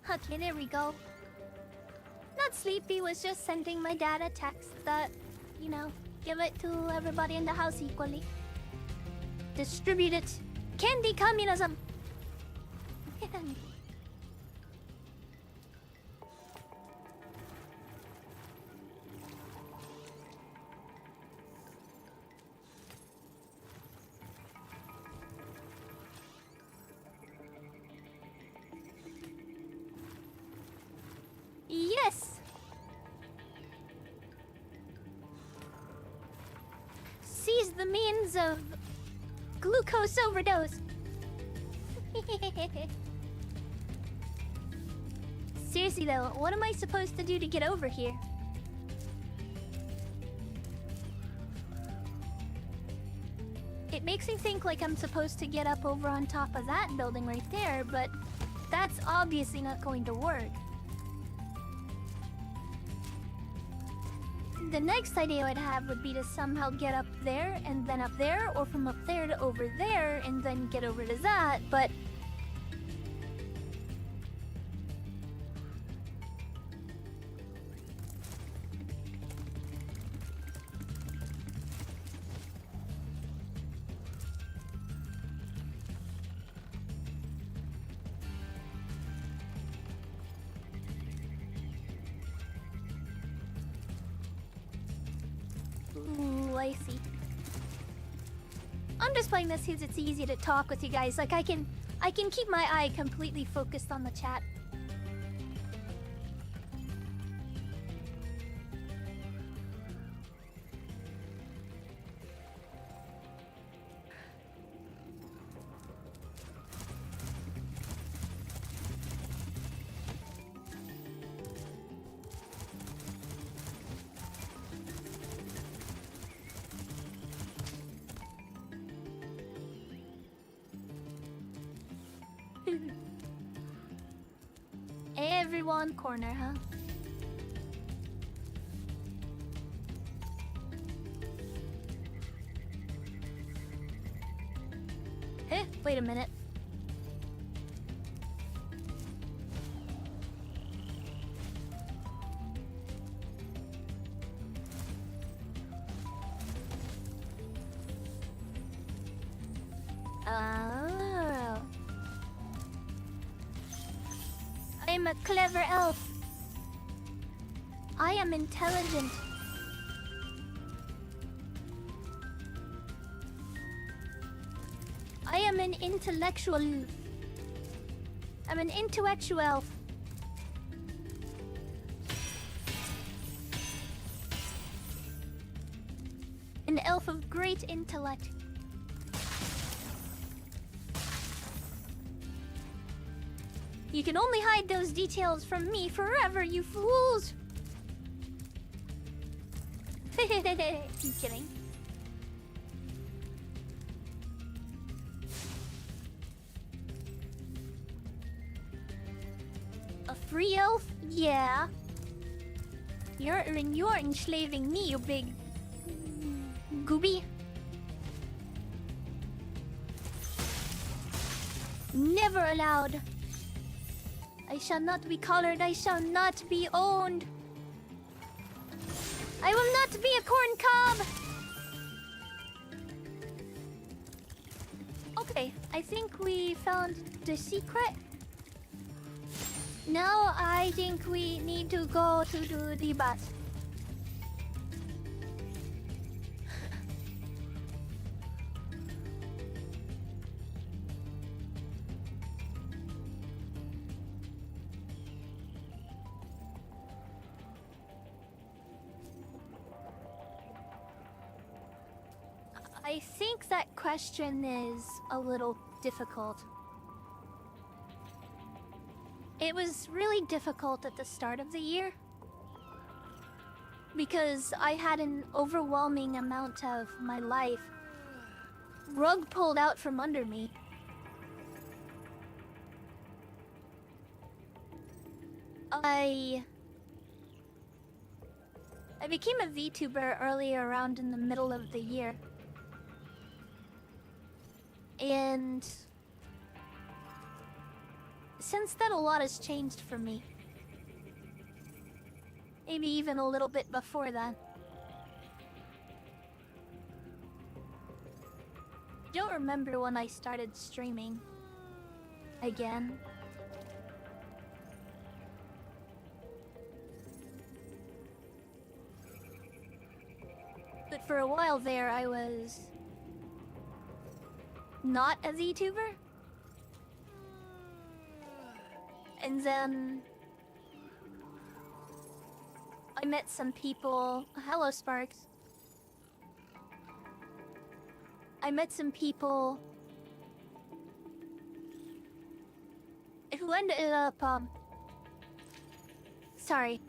Okay, there we go. Not sleepy, was just sending my dad a text that, you know, give it to everybody in the house equally. Distribute it. Candy communism! Yes! Seize the means of glucose overdose. Seriously though, what am I supposed to do to get over here? It makes me think like I'm supposed to get up over on top of that building right there, but that's obviously not going to work. The next idea I'd have would be to somehow get up there and then up there, or from up there to over there and then get over to that, but... Ooh, I see. I'm just playing this because it's easy to talk with you guys. Like I can keep my eye completely focused on the chat. Everyone corner, huh? Wait a minute. Oh. I'm a clever elf. I am intelligent. I am an intellectual. I'm an intellectual elf. An elf of great intellect. You can only hide those details from me forever, you fools! I'm kidding. A free elf? Yeah. You're enslaving me, you big... gooby. Never allowed. I shall not be collared, I shall not be owned. I will not be a corn cob! Okay, I think we found the secret. Now I think we need to go to do the bus. I think that question is a little difficult. It was really difficult at the start of the year because I had an overwhelming amount of my life rug pulled out from under me. I became a VTuber earlier around in the middle of the year. And since then, a lot has changed for me. Maybe even a little bit before that. I don't remember when I started streaming. Again. But for a while there, I was not a VTuber. And then I met some people. Hello, Sparks. I met some people who ended up, sorry.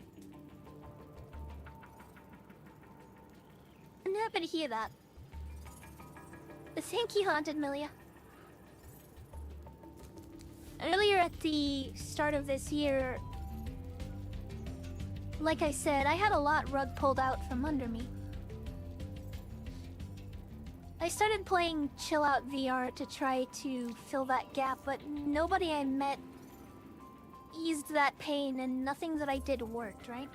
I'm happy to hear that. Thank you, Haunted Milia. Earlier at the start of this year, like I said, I had a lot rug pulled out from under me. I started playing Chill Out VR to try to fill that gap, but nobody I met eased that pain, and nothing that I did worked, right?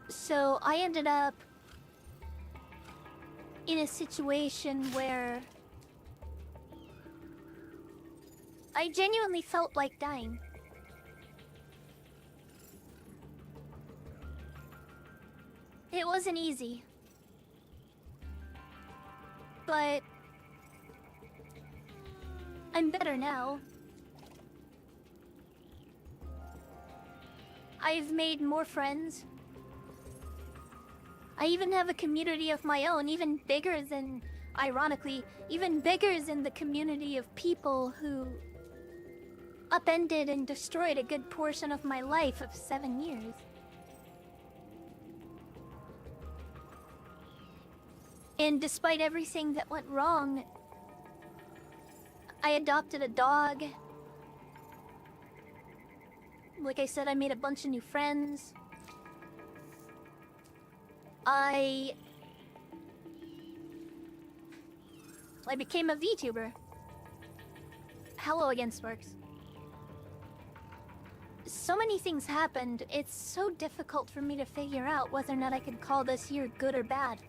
So I ended up in a situation where I genuinely felt like dying. It wasn't easy. But I'm better now. I've made more friends. I even have a community of my own, even bigger than, ironically, even bigger than the community of people who upended and destroyed a good portion of my life of 7 years. And despite everything that went wrong, I adopted a dog. Like I said, I made a bunch of new friends. I became a VTuber. Hello again, Sparks. So many things happened, it's so difficult for me to figure out whether or not I could call this year good or bad.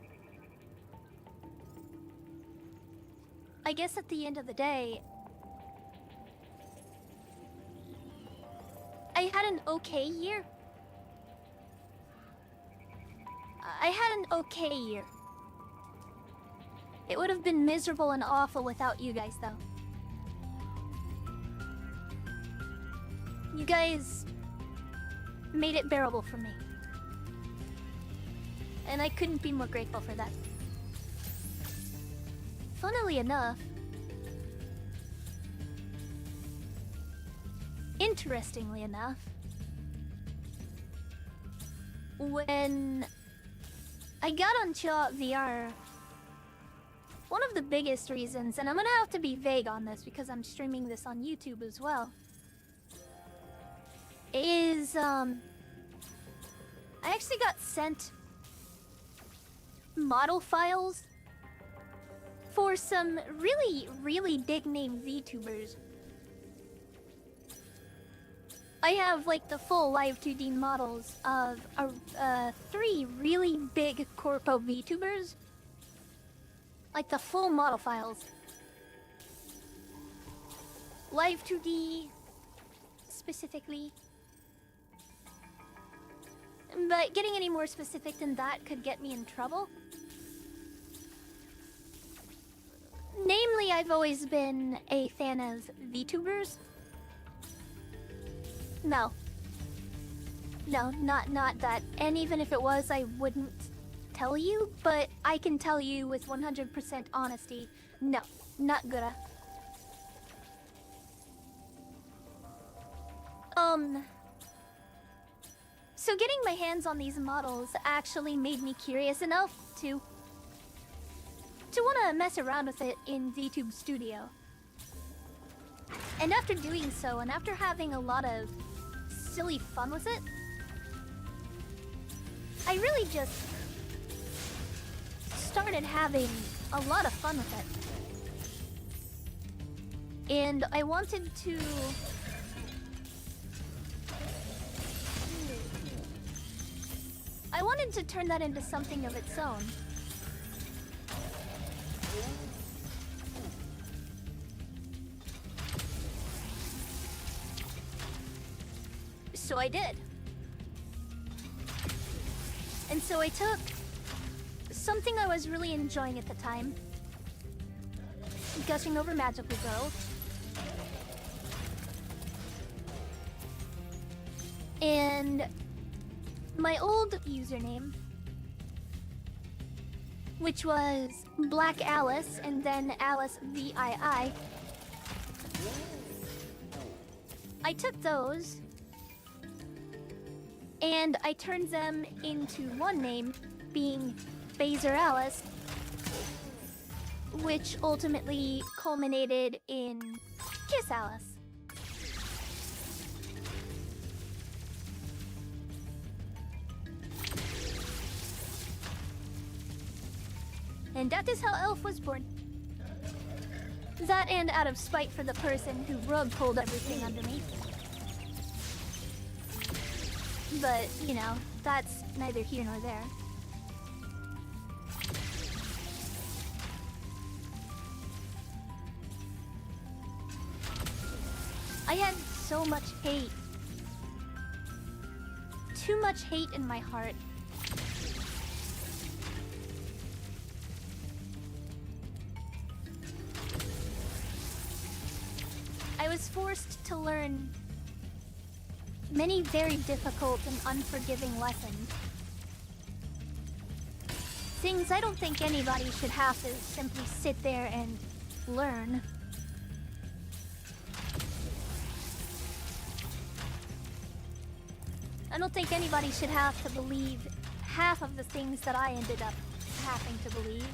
I guess at the end of the day, I had an okay year. I had an okay year. It would have been miserable and awful without you guys, though. You guys made it bearable for me. And I couldn't be more grateful for that. Funnily enough, interestingly enough, when I got on Chill Out VR, one of the biggest reasons, and I'm gonna have to be vague on this because I'm streaming this on YouTube as well, is, I actually got sent model files for some really, really big name VTubers. I have like the full live 2D models of 3 really big corpo VTubers. Like the full model files. Live 2D specifically. But getting any more specific than that could get me in trouble. Namely, I've always been a fan of VTubers. No, not that. And even if it was, I wouldn't tell you. But I can tell you with 100% honesty, no, not gonna. So getting my hands on these models actually made me curious enough to want to mess around with it in VTube Studio. And after doing so, and after having a lot of silly fun with it, I really just started having a lot of fun with it. And I wanted to... I wanted to turn that into something of its own. So I did. And so I took something I was really enjoying at the time, gushing over magical girls, and my old username, which was Black Alice and then Alice VII. I took those and I turned them into one name, being Phaser Alice, which ultimately culminated in Kiss Alice. And that is how Elf was born. That and out of spite for the person who rug pulled everything underneath. But, you know, that's neither here nor there. I had so much hate. Too much hate in my heart. I was forced to learn many very difficult and unforgiving lessons. Things I don't think anybody should have to simply sit there and learn. I don't think anybody should have to believe half of the things that I ended up having to believe.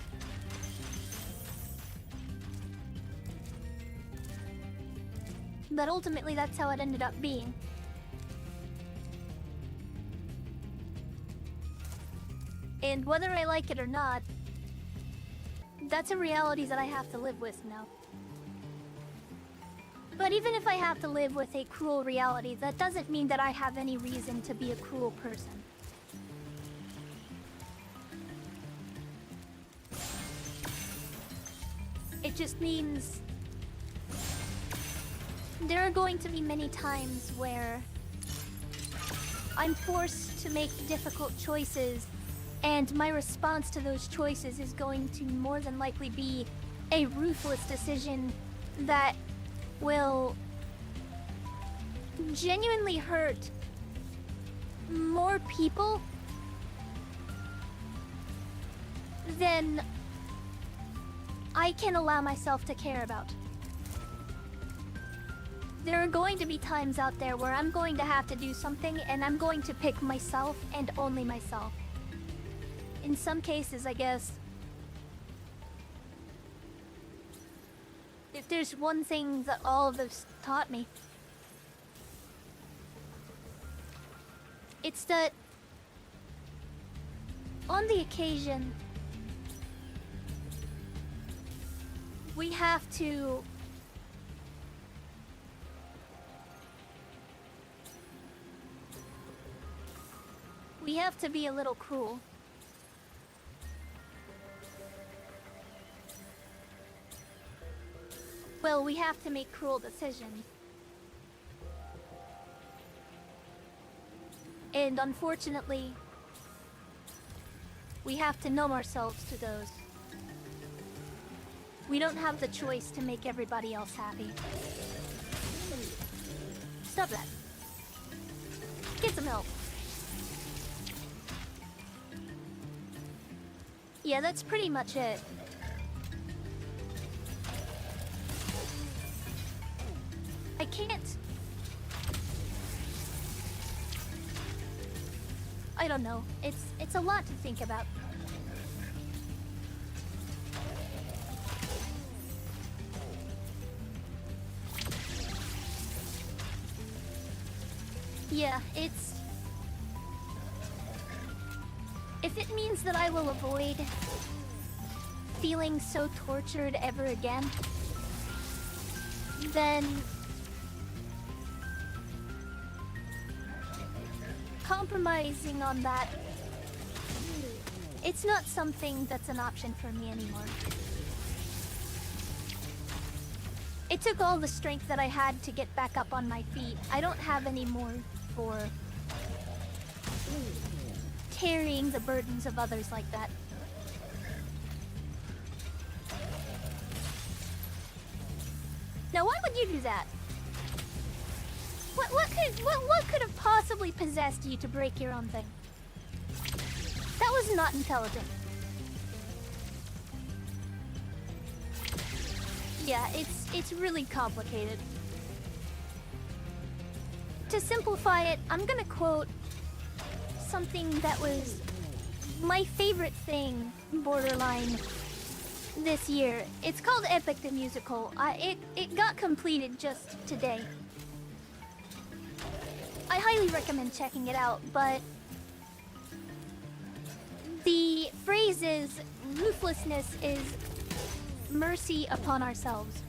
But ultimately, that's how it ended up being. And whether I like it or not, that's a reality that I have to live with now. But even if I have to live with a cruel reality, that doesn't mean that I have any reason to be a cruel person. It just means there are going to be many times where I'm forced to make difficult choices, and my response to those choices is going to more than likely be a ruthless decision that will genuinely hurt more people than I can allow myself to care about. There are going to be times out there where I'm going to have to do something and I'm going to pick myself and only myself. In some cases, I guess, if there's one thing that all of this taught me, it's that on the occasion, we have to be a little cruel. Well, we have to make cruel decisions. And unfortunately, we have to numb ourselves to those. We don't have the choice to make everybody else happy. Stop that. Get some help. Yeah, that's pretty much it. I can't... I don't know. It's a lot to think about. Yeah, it's... If it means that I will avoid feeling so tortured ever again, then compromising on that, it's not something that's an option for me anymore. It took all the strength that I had to get back up on my feet. I don't have any more for carrying the burdens of others like that. Now, why would you do that? What could have possibly possessed you to break your own thing? That was not intelligent. Yeah, it's really complicated. To simplify it, I'm gonna quote something that was my favorite thing, borderline, this year. It's called Epic the Musical. It got completed just today. I highly recommend checking it out, but the phrase is, ruthlessness is mercy upon ourselves.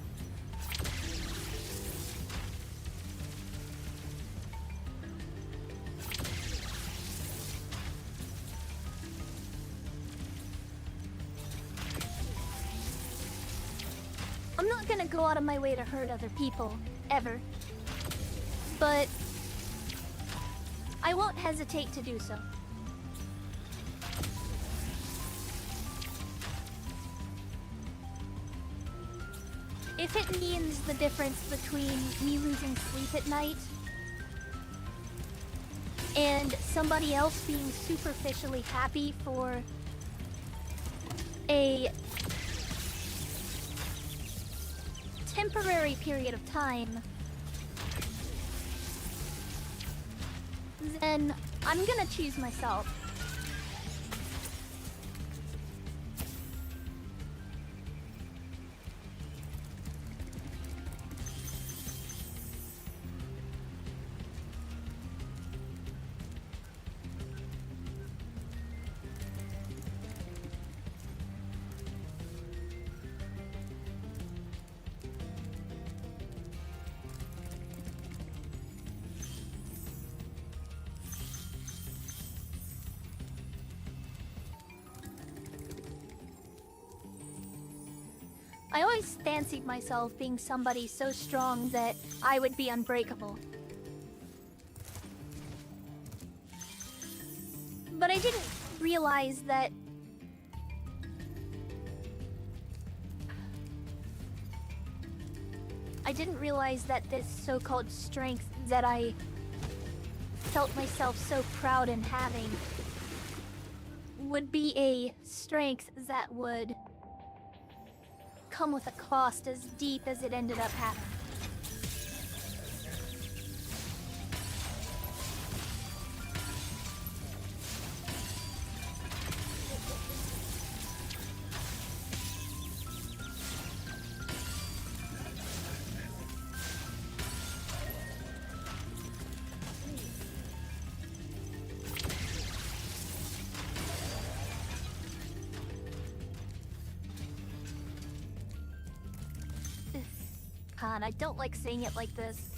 I'm not gonna go out of my way to hurt other people, ever. But I won't hesitate to do so. If it means the difference between me losing sleep at night and somebody else being superficially happy for a temporary period of time, then I'm gonna choose myself. I always fancied myself being somebody so strong that I would be unbreakable. But I didn't realize that this so-called strength that I felt myself so proud in having would be a strength that would come with a cost as deep as it ended up having. I don't like saying it like this.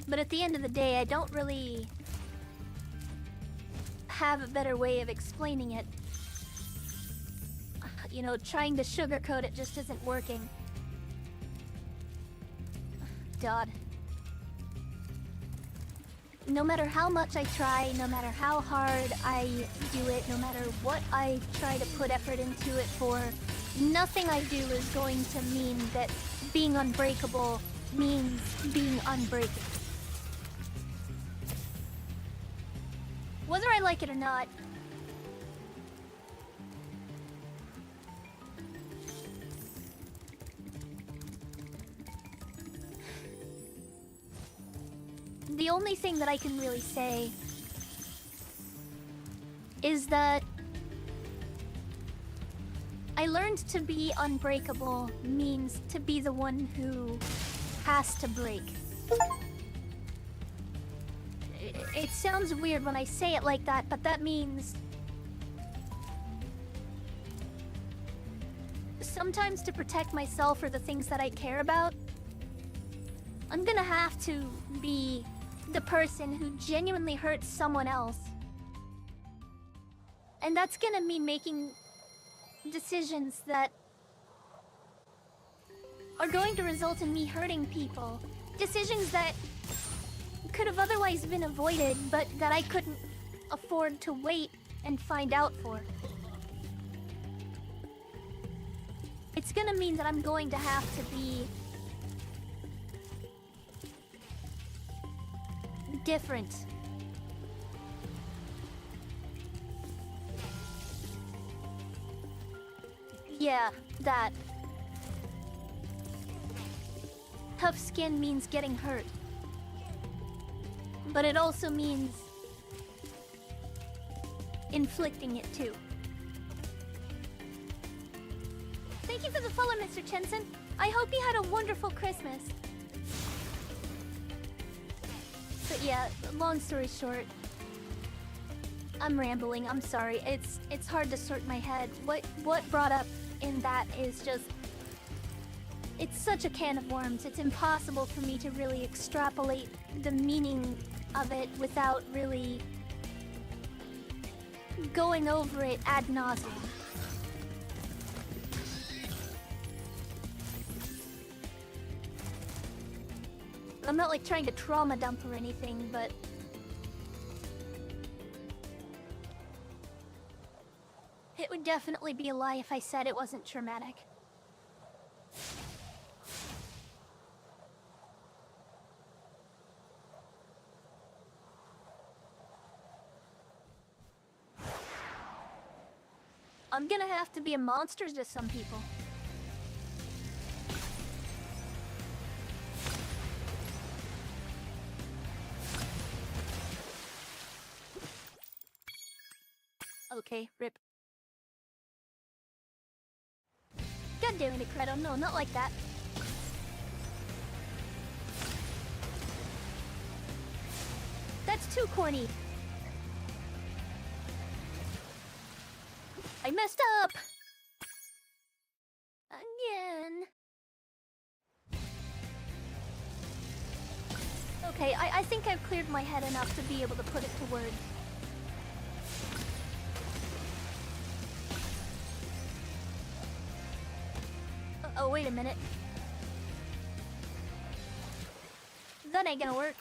But at the end of the day, I don't really have a better way of explaining it. You know, trying to sugarcoat it just isn't working. God. No matter how much I try, no matter how hard I do it, no matter what I try to put effort into it for, nothing I do is going to mean that being unbreakable means being unbreakable. Whether I like it or not, the only thing that I can really say is that I learned to be unbreakable means to be the one who has to break. It sounds weird when I say it like that, but that means sometimes to protect myself or the things that I care about, I'm gonna have to be the person who genuinely hurts someone else. And that's gonna mean making decisions that are going to result in me hurting people. Decisions that could have otherwise been avoided, but that I couldn't afford to wait and find out for. It's gonna mean that I'm going to have to be different. Yeah, that. Tough skin means getting hurt. But it also means inflicting it too. Thank you for the follow, Mr. Chenson. I hope you had a wonderful Christmas. But yeah, long story short, I'm rambling, I'm sorry. It's hard to sort my head. What brought up in that is just... It's such a can of worms. It's impossible for me to really extrapolate the meaning of it without really going over it ad nauseum. I'm not like trying to trauma dump or anything, but it would definitely be a lie if I said it wasn't traumatic. I'm gonna have to be a monster to some people. Okay, rip. God damn it, Credo. No, not like that. That's too corny. I messed up! Again. Okay, I think I've cleared my head enough to be able to put it to words. Oh, wait a minute. That ain't gonna work.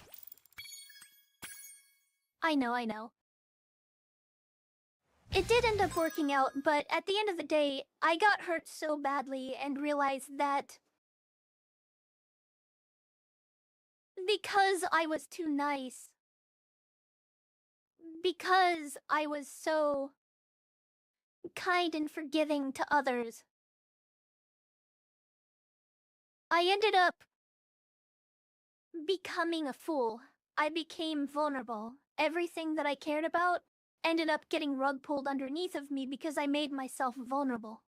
I know. It did end up working out, but at the end of the day, I got hurt so badly and realized that because I was too nice, because I was so kind and forgiving to others, I ended up becoming a fool. I became vulnerable. Everything that I cared about ended up getting rug pulled underneath of me because I made myself vulnerable.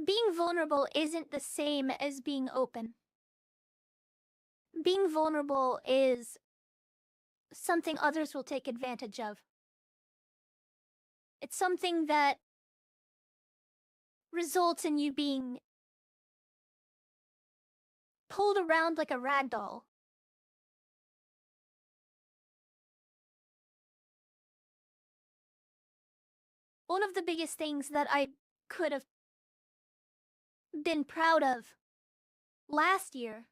Being vulnerable isn't the same as being open. Being vulnerable is something others will take advantage of. It's something that results in you being pulled around like a rag doll. One of the biggest things that I could have been proud of last year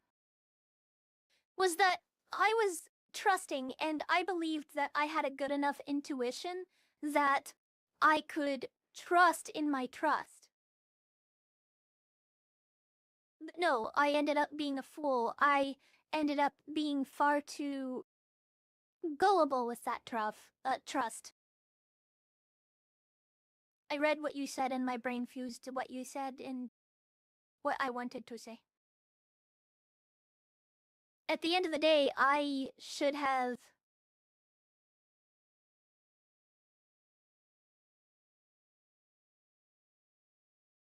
was that I was trusting and I believed that I had a good enough intuition that I could trust in my trust. But no, I ended up being a fool. I ended up being far too gullible with that trust. I read what you said and my brain fused to what you said and what I wanted to say. At the end of the day, I should have...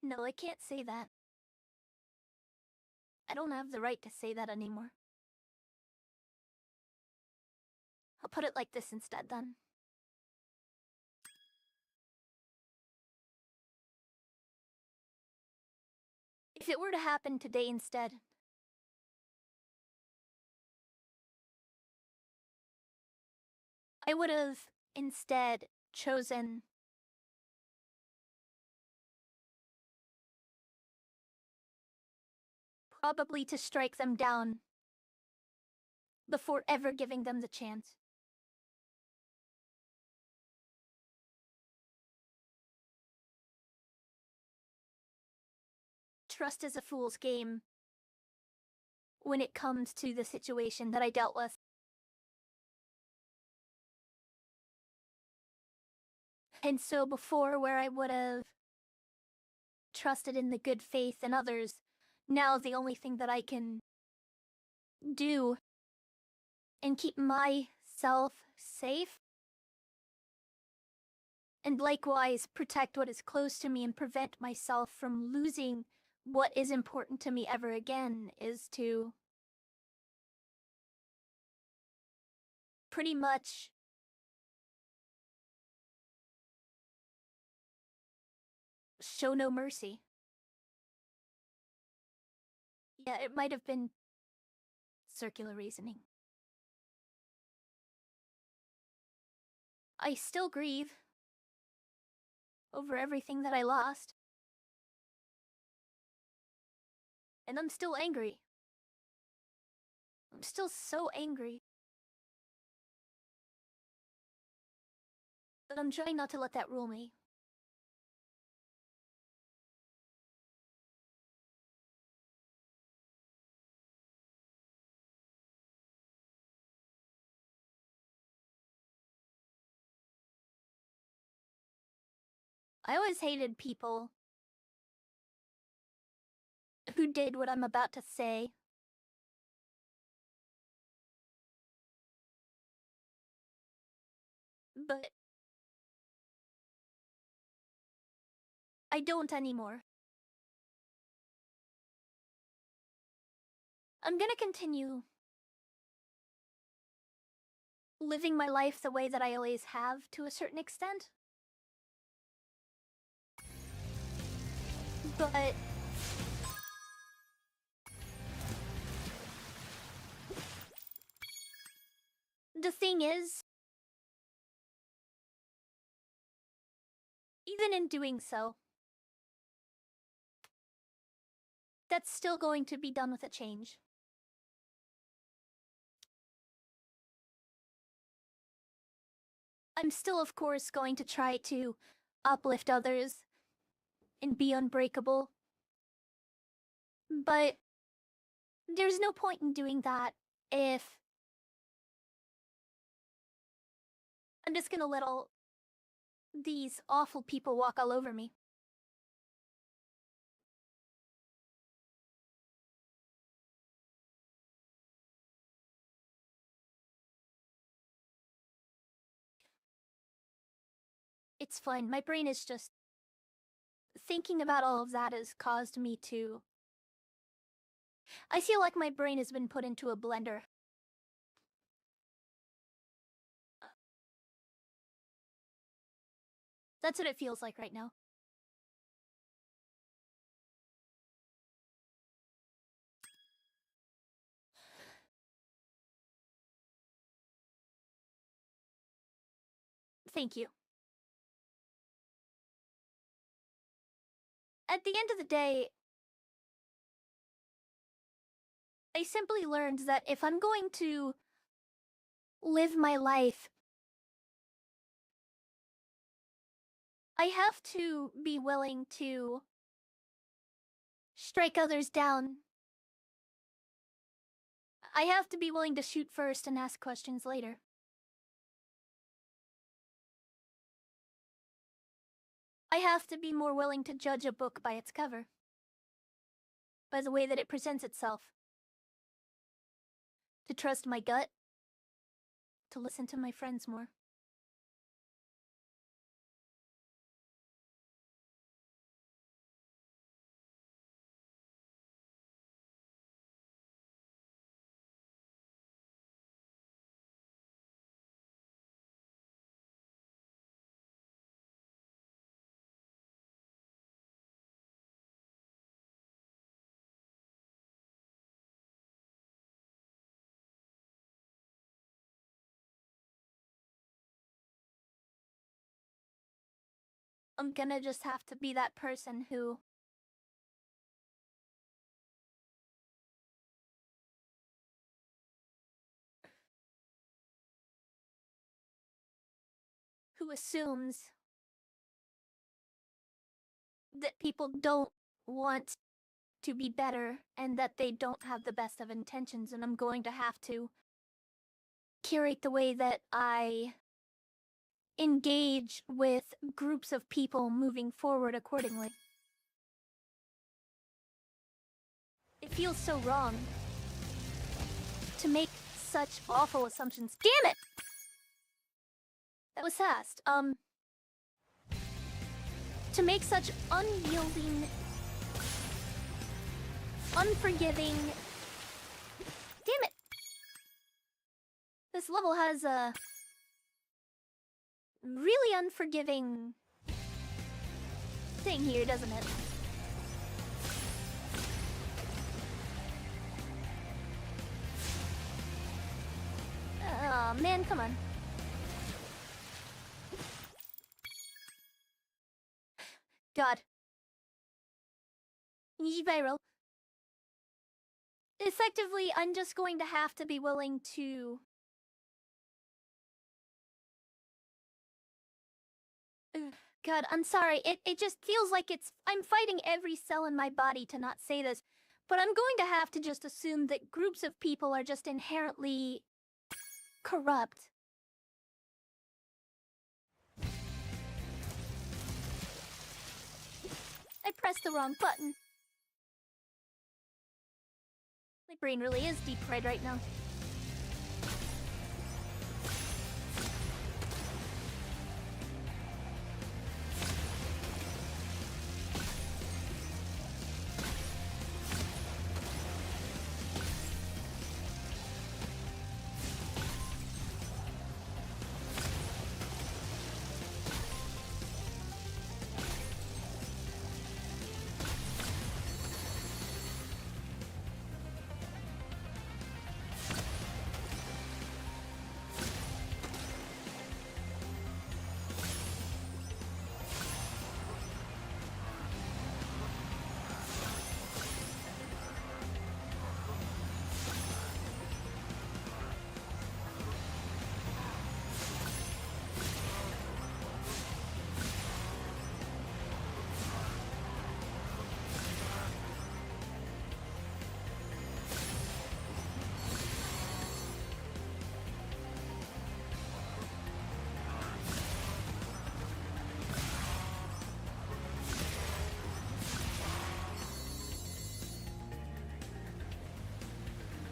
No, I can't say that. I don't have the right to say that anymore. I'll put it like this instead, then. If it were to happen today instead, I would have instead chosen probably to strike them down before ever giving them the chance. Trust is a fool's game when it comes to the situation that I dealt with. And so before, where I would have trusted in the good faith in others, now the only thing that I can do and keep myself safe, and likewise protect what is close to me and prevent myself from losing what is important to me ever again, is to pretty much show no mercy. Yeah, it might have been circular reasoning. I still grieve over everything that I lost. And I'm still angry. I'm still so angry. But I'm trying not to let that rule me. I always hated people who did what I'm about to say. But I don't anymore. I'm gonna continue living my life the way that I always have, to a certain extent. But the thing is, even in doing so, that's still going to be done with a change. I'm still, of course, going to try to uplift others and be unbreakable. But there's no point in doing that if I'm just gonna let all these awful people walk all over me. It's fine. My brain is just... Thinking about all of that has caused me to... I feel like my brain has been put into a blender. That's what it feels like right now. Thank you. At the end of the day, I simply learned that if I'm going to live my life, I have to be willing to strike others down. I have to be willing to shoot first and ask questions later. I have to be more willing to judge a book by its cover, by the way that it presents itself. To trust my gut, to listen to my friends more. I'm gonna just have to be that person who assumes that people don't want to be better and that they don't have the best of intentions, and I'm going to have to curate the way that I engage with groups of people moving forward accordingly. It feels so wrong to make such awful assumptions. Damn it! That was fast. To make such unyielding, unforgiving... Damn it! This level has a really unforgiving thing here, doesn't it? Oh man, come on. God. Spyro. Effectively, I'm just going to have to be willing to... God, I'm sorry. It just feels like I'm fighting every cell in my body to not say this, but I'm going to have to just assume that groups of people are just inherently corrupt. I pressed the wrong button. My brain really is deep fried right now.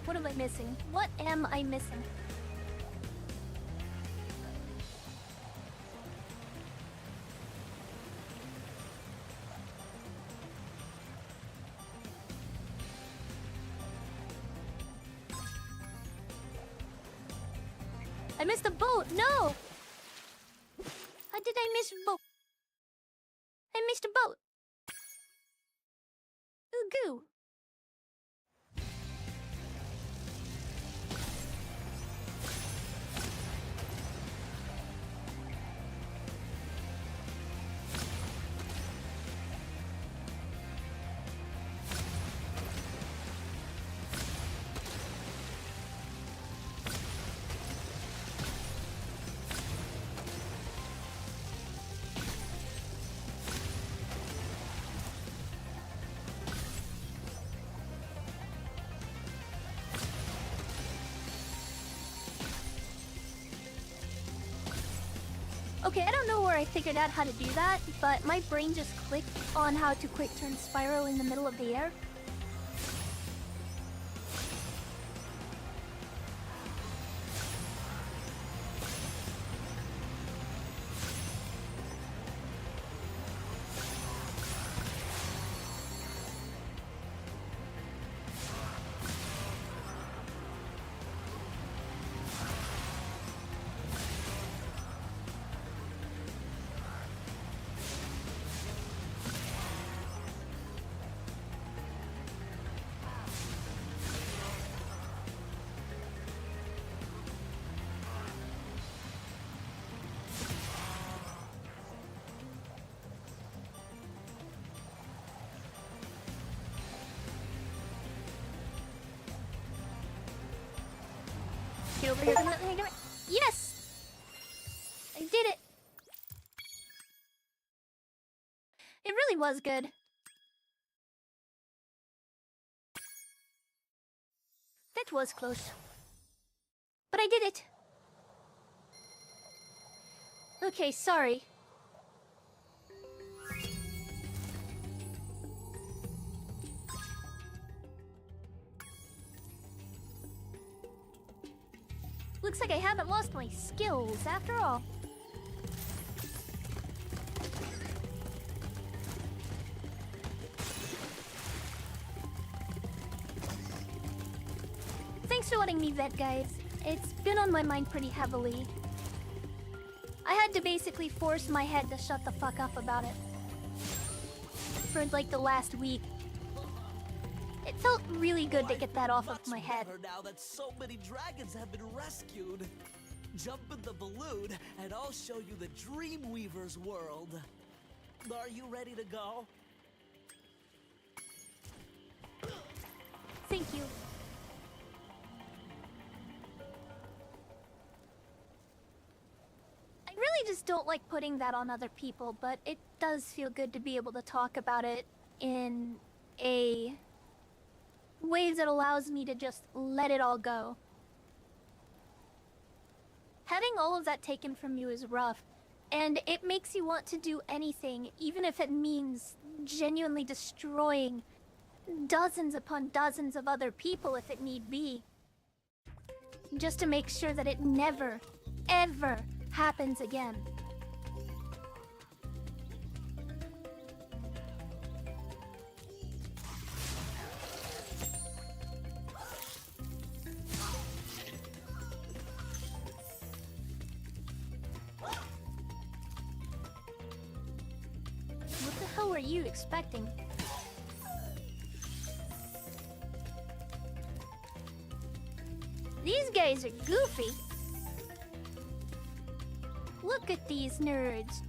What am I missing? What am I missing? I missed a boat! No! How did I miss a boat? I missed a boat! Ooh, goo! Okay, I don't know where I figured out how to do that, but my brain just clicked on how to quick turn Spyro in the middle of the air. Get over here. Yes! I did it! It really was good. That was close. But I did it! Okay, sorry. Looks like I haven't lost my skills after all. Thanks for letting me vet, guys. It's been on my mind pretty heavily. I had to basically force my head to shut the fuck up about it. For like the last week. It felt really good to get that off of my head. Now that so many dragons have been rescued. Jump in the balloon and I'll show you the Dreamweaver's world. Are you ready to go? Thank you. I really just don't like putting that on other people, but it does feel good to be able to talk about it in a way that allows me to just let it all go. Having all of that taken from you is rough, and it makes you want to do anything, even if it means genuinely destroying dozens upon dozens of other people if it need be. Just to make sure that it never, ever happens again. What the hell were you expecting? These guys are goofy. Look at these nerds.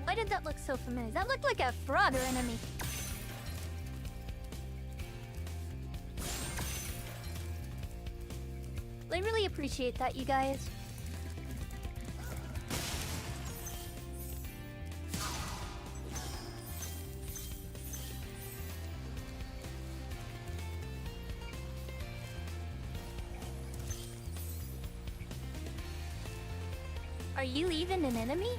Why did that look so familiar? That looked like a Frogger enemy. I really appreciate that, you guys. Are you even an enemy?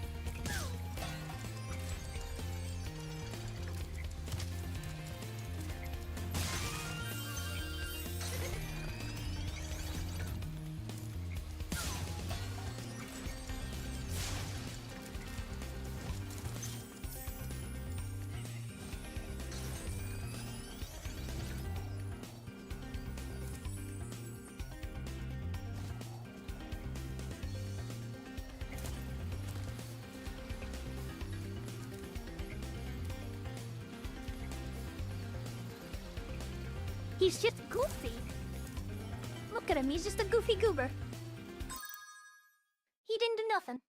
He's just goofy. Look at him, he's just a goofy goober. He didn't do nothing.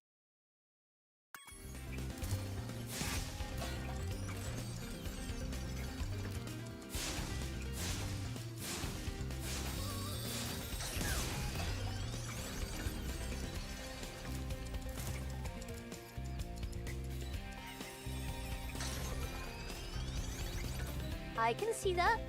I can see that.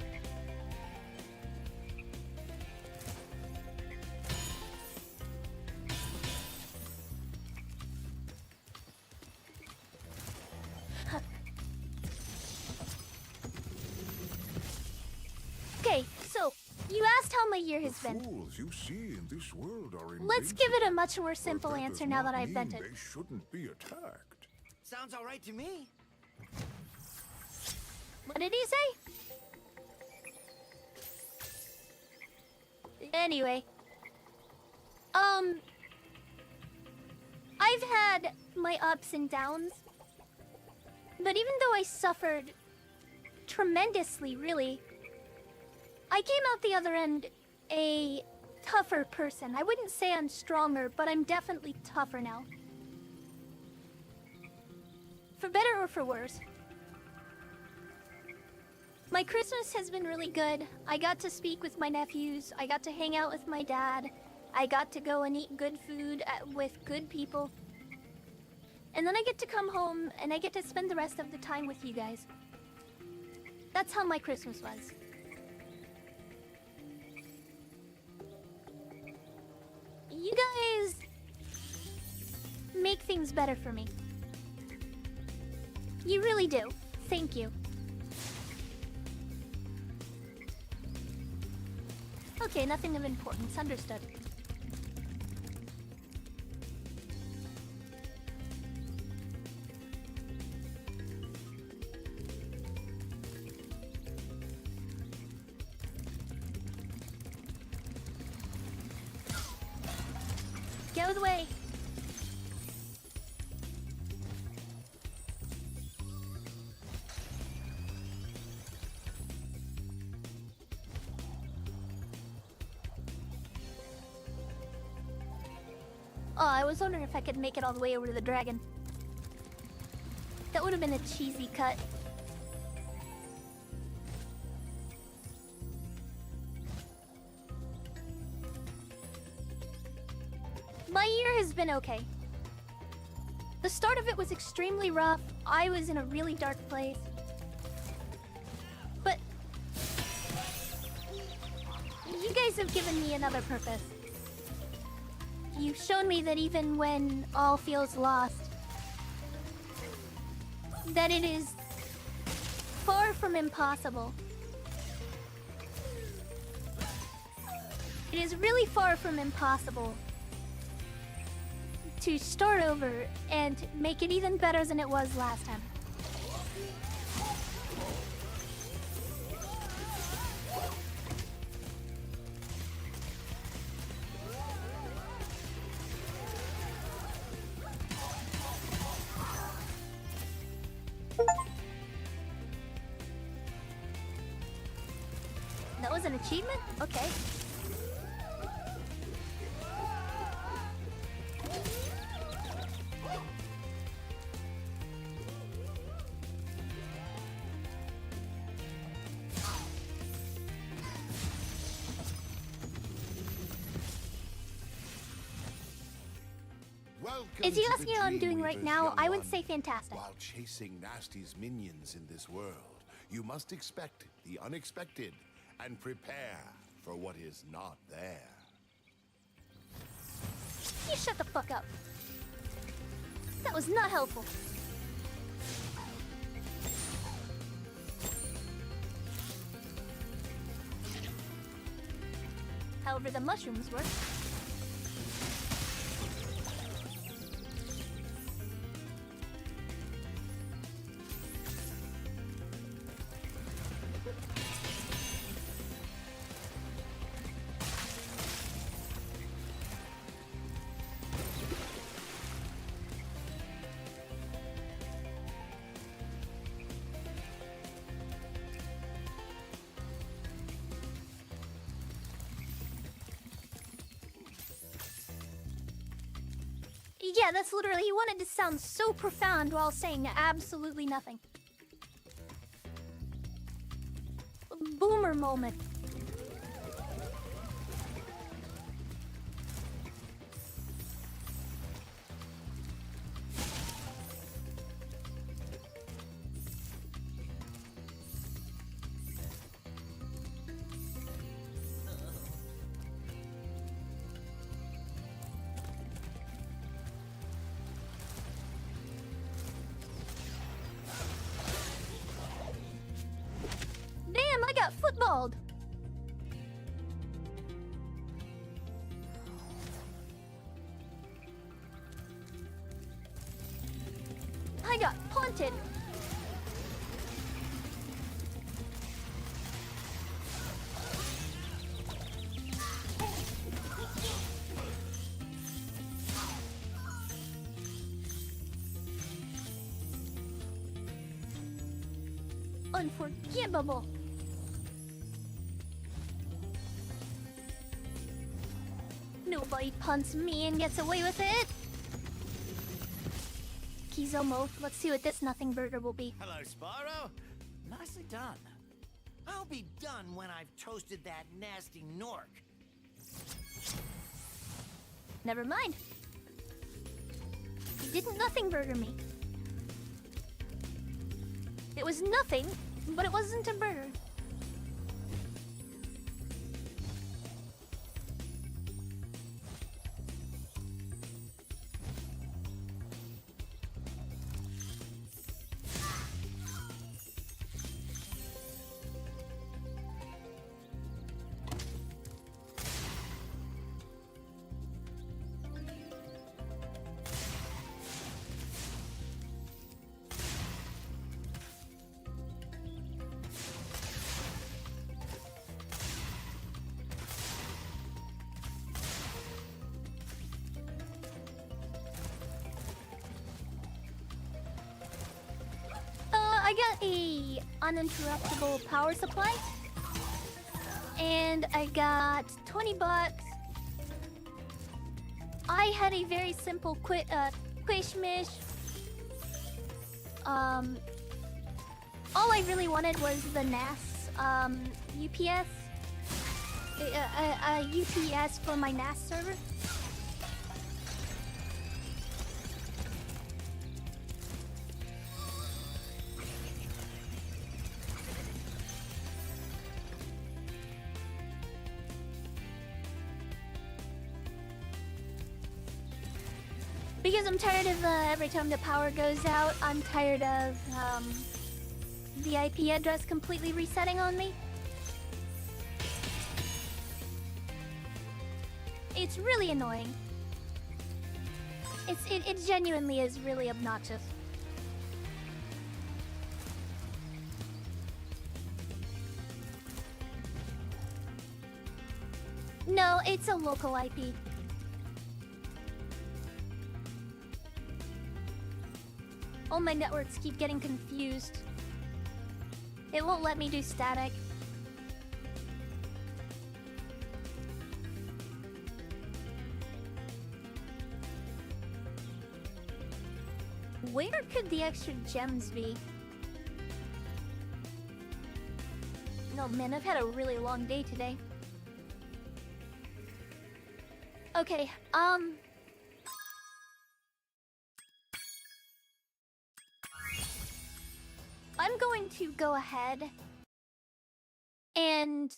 Okay, so you asked how my year has been. Fools you see in this world are Let's give it a much more simple answer now that I've bent it. They shouldn't be attacked. Sounds all right to me. What did he say? Anyway. I've had my ups and downs. But even though I suffered tremendously, really, I came out the other end a tougher person. I wouldn't say I'm stronger, but I'm definitely tougher now. For better or for worse. My Christmas has been really good. I got to speak with my nephews. I got to hang out with my dad. I got to go and eat good food with good people. And then I get to come home and I get to spend the rest of the time with you guys. That's how my Christmas was. You guys make things better for me. You really do. Thank you. Okay, nothing of importance. Understood. Get out of the way. Oh, I was wondering if I could make it all the way over to the dragon. That would have been a cheesy cut. My year has been okay. The start of it was extremely rough. I was in a really dark place. But you guys have given me another purpose. You've shown me that even when all feels lost, that it is far from impossible. It is really far from impossible to start over and make it even better than it was last time. That was an achievement? Okay. If you ask me how I'm doing right now, I would say fantastic. While chasing Nasty's minions in this world, you must expect the unexpected and prepare for what is not there. You shut the fuck up. That was not helpful. However, the mushrooms work. Yeah, that's literally, he wanted to sound so profound while saying absolutely nothing. Boomer moment. Damn, I got footballed. I got punted. Unforgivable. Nobody punts me and gets away with it. Kizomo, let's see what this nothing burger will be. Hello, Spyro. Nicely done. I'll be done when I've toasted that nasty Nork. Never mind. You didn't nothing burger me. It was nothing, but it wasn't a burger. I got a uninterruptible power supply, and I got 20 bucks. I had a very simple quishmish. All I really wanted was the NAS UPS, UPS for my NAS server. Because I'm tired of every time the power goes out, I'm tired of the IP address completely resetting on me. It's really annoying. It genuinely is really obnoxious. No, it's a local IP. All my networks keep getting confused. It won't let me do static. Where could the extra gems be? No, man, I've had a really long day today. Okay, I'm going to go ahead and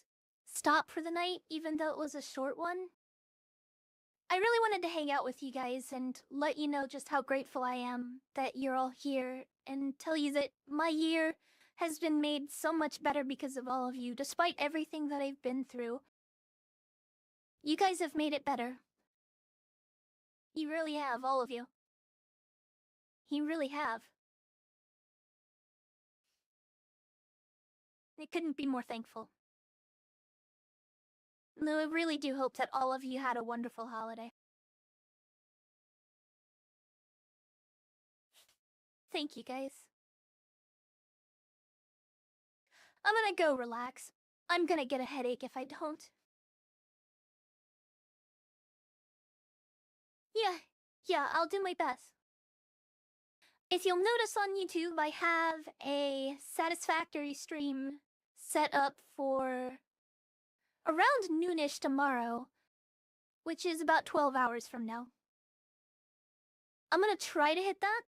stop for the night, even though it was a short one. I really wanted to hang out with you guys and let you know just how grateful I am that you're all here, and tell you that my year has been made so much better because of all of you, despite everything that I've been through. You guys have made it better. You really have, all of you. You really have. I couldn't be more thankful. No, I really do hope that all of you had a wonderful holiday. Thank you, guys. I'm gonna go relax. I'm gonna get a headache if I don't. Yeah, I'll do my best. If you'll notice on YouTube, I have a satisfactory stream set up for around noonish tomorrow, which is about 12 hours from now. I'm gonna try to hit that.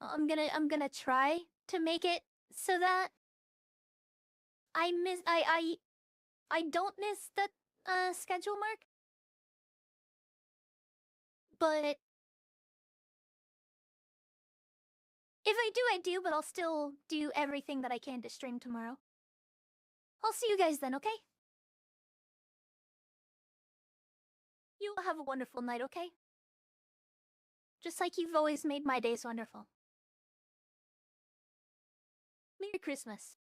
I'm gonna try to make it so that I don't miss the schedule mark. But if I do, but I'll still do everything that I can to stream tomorrow. I'll see you guys then, okay? You will have a wonderful night, okay? Just like you've always made my days wonderful. Merry Christmas.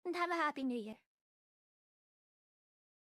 And have a happy New Year.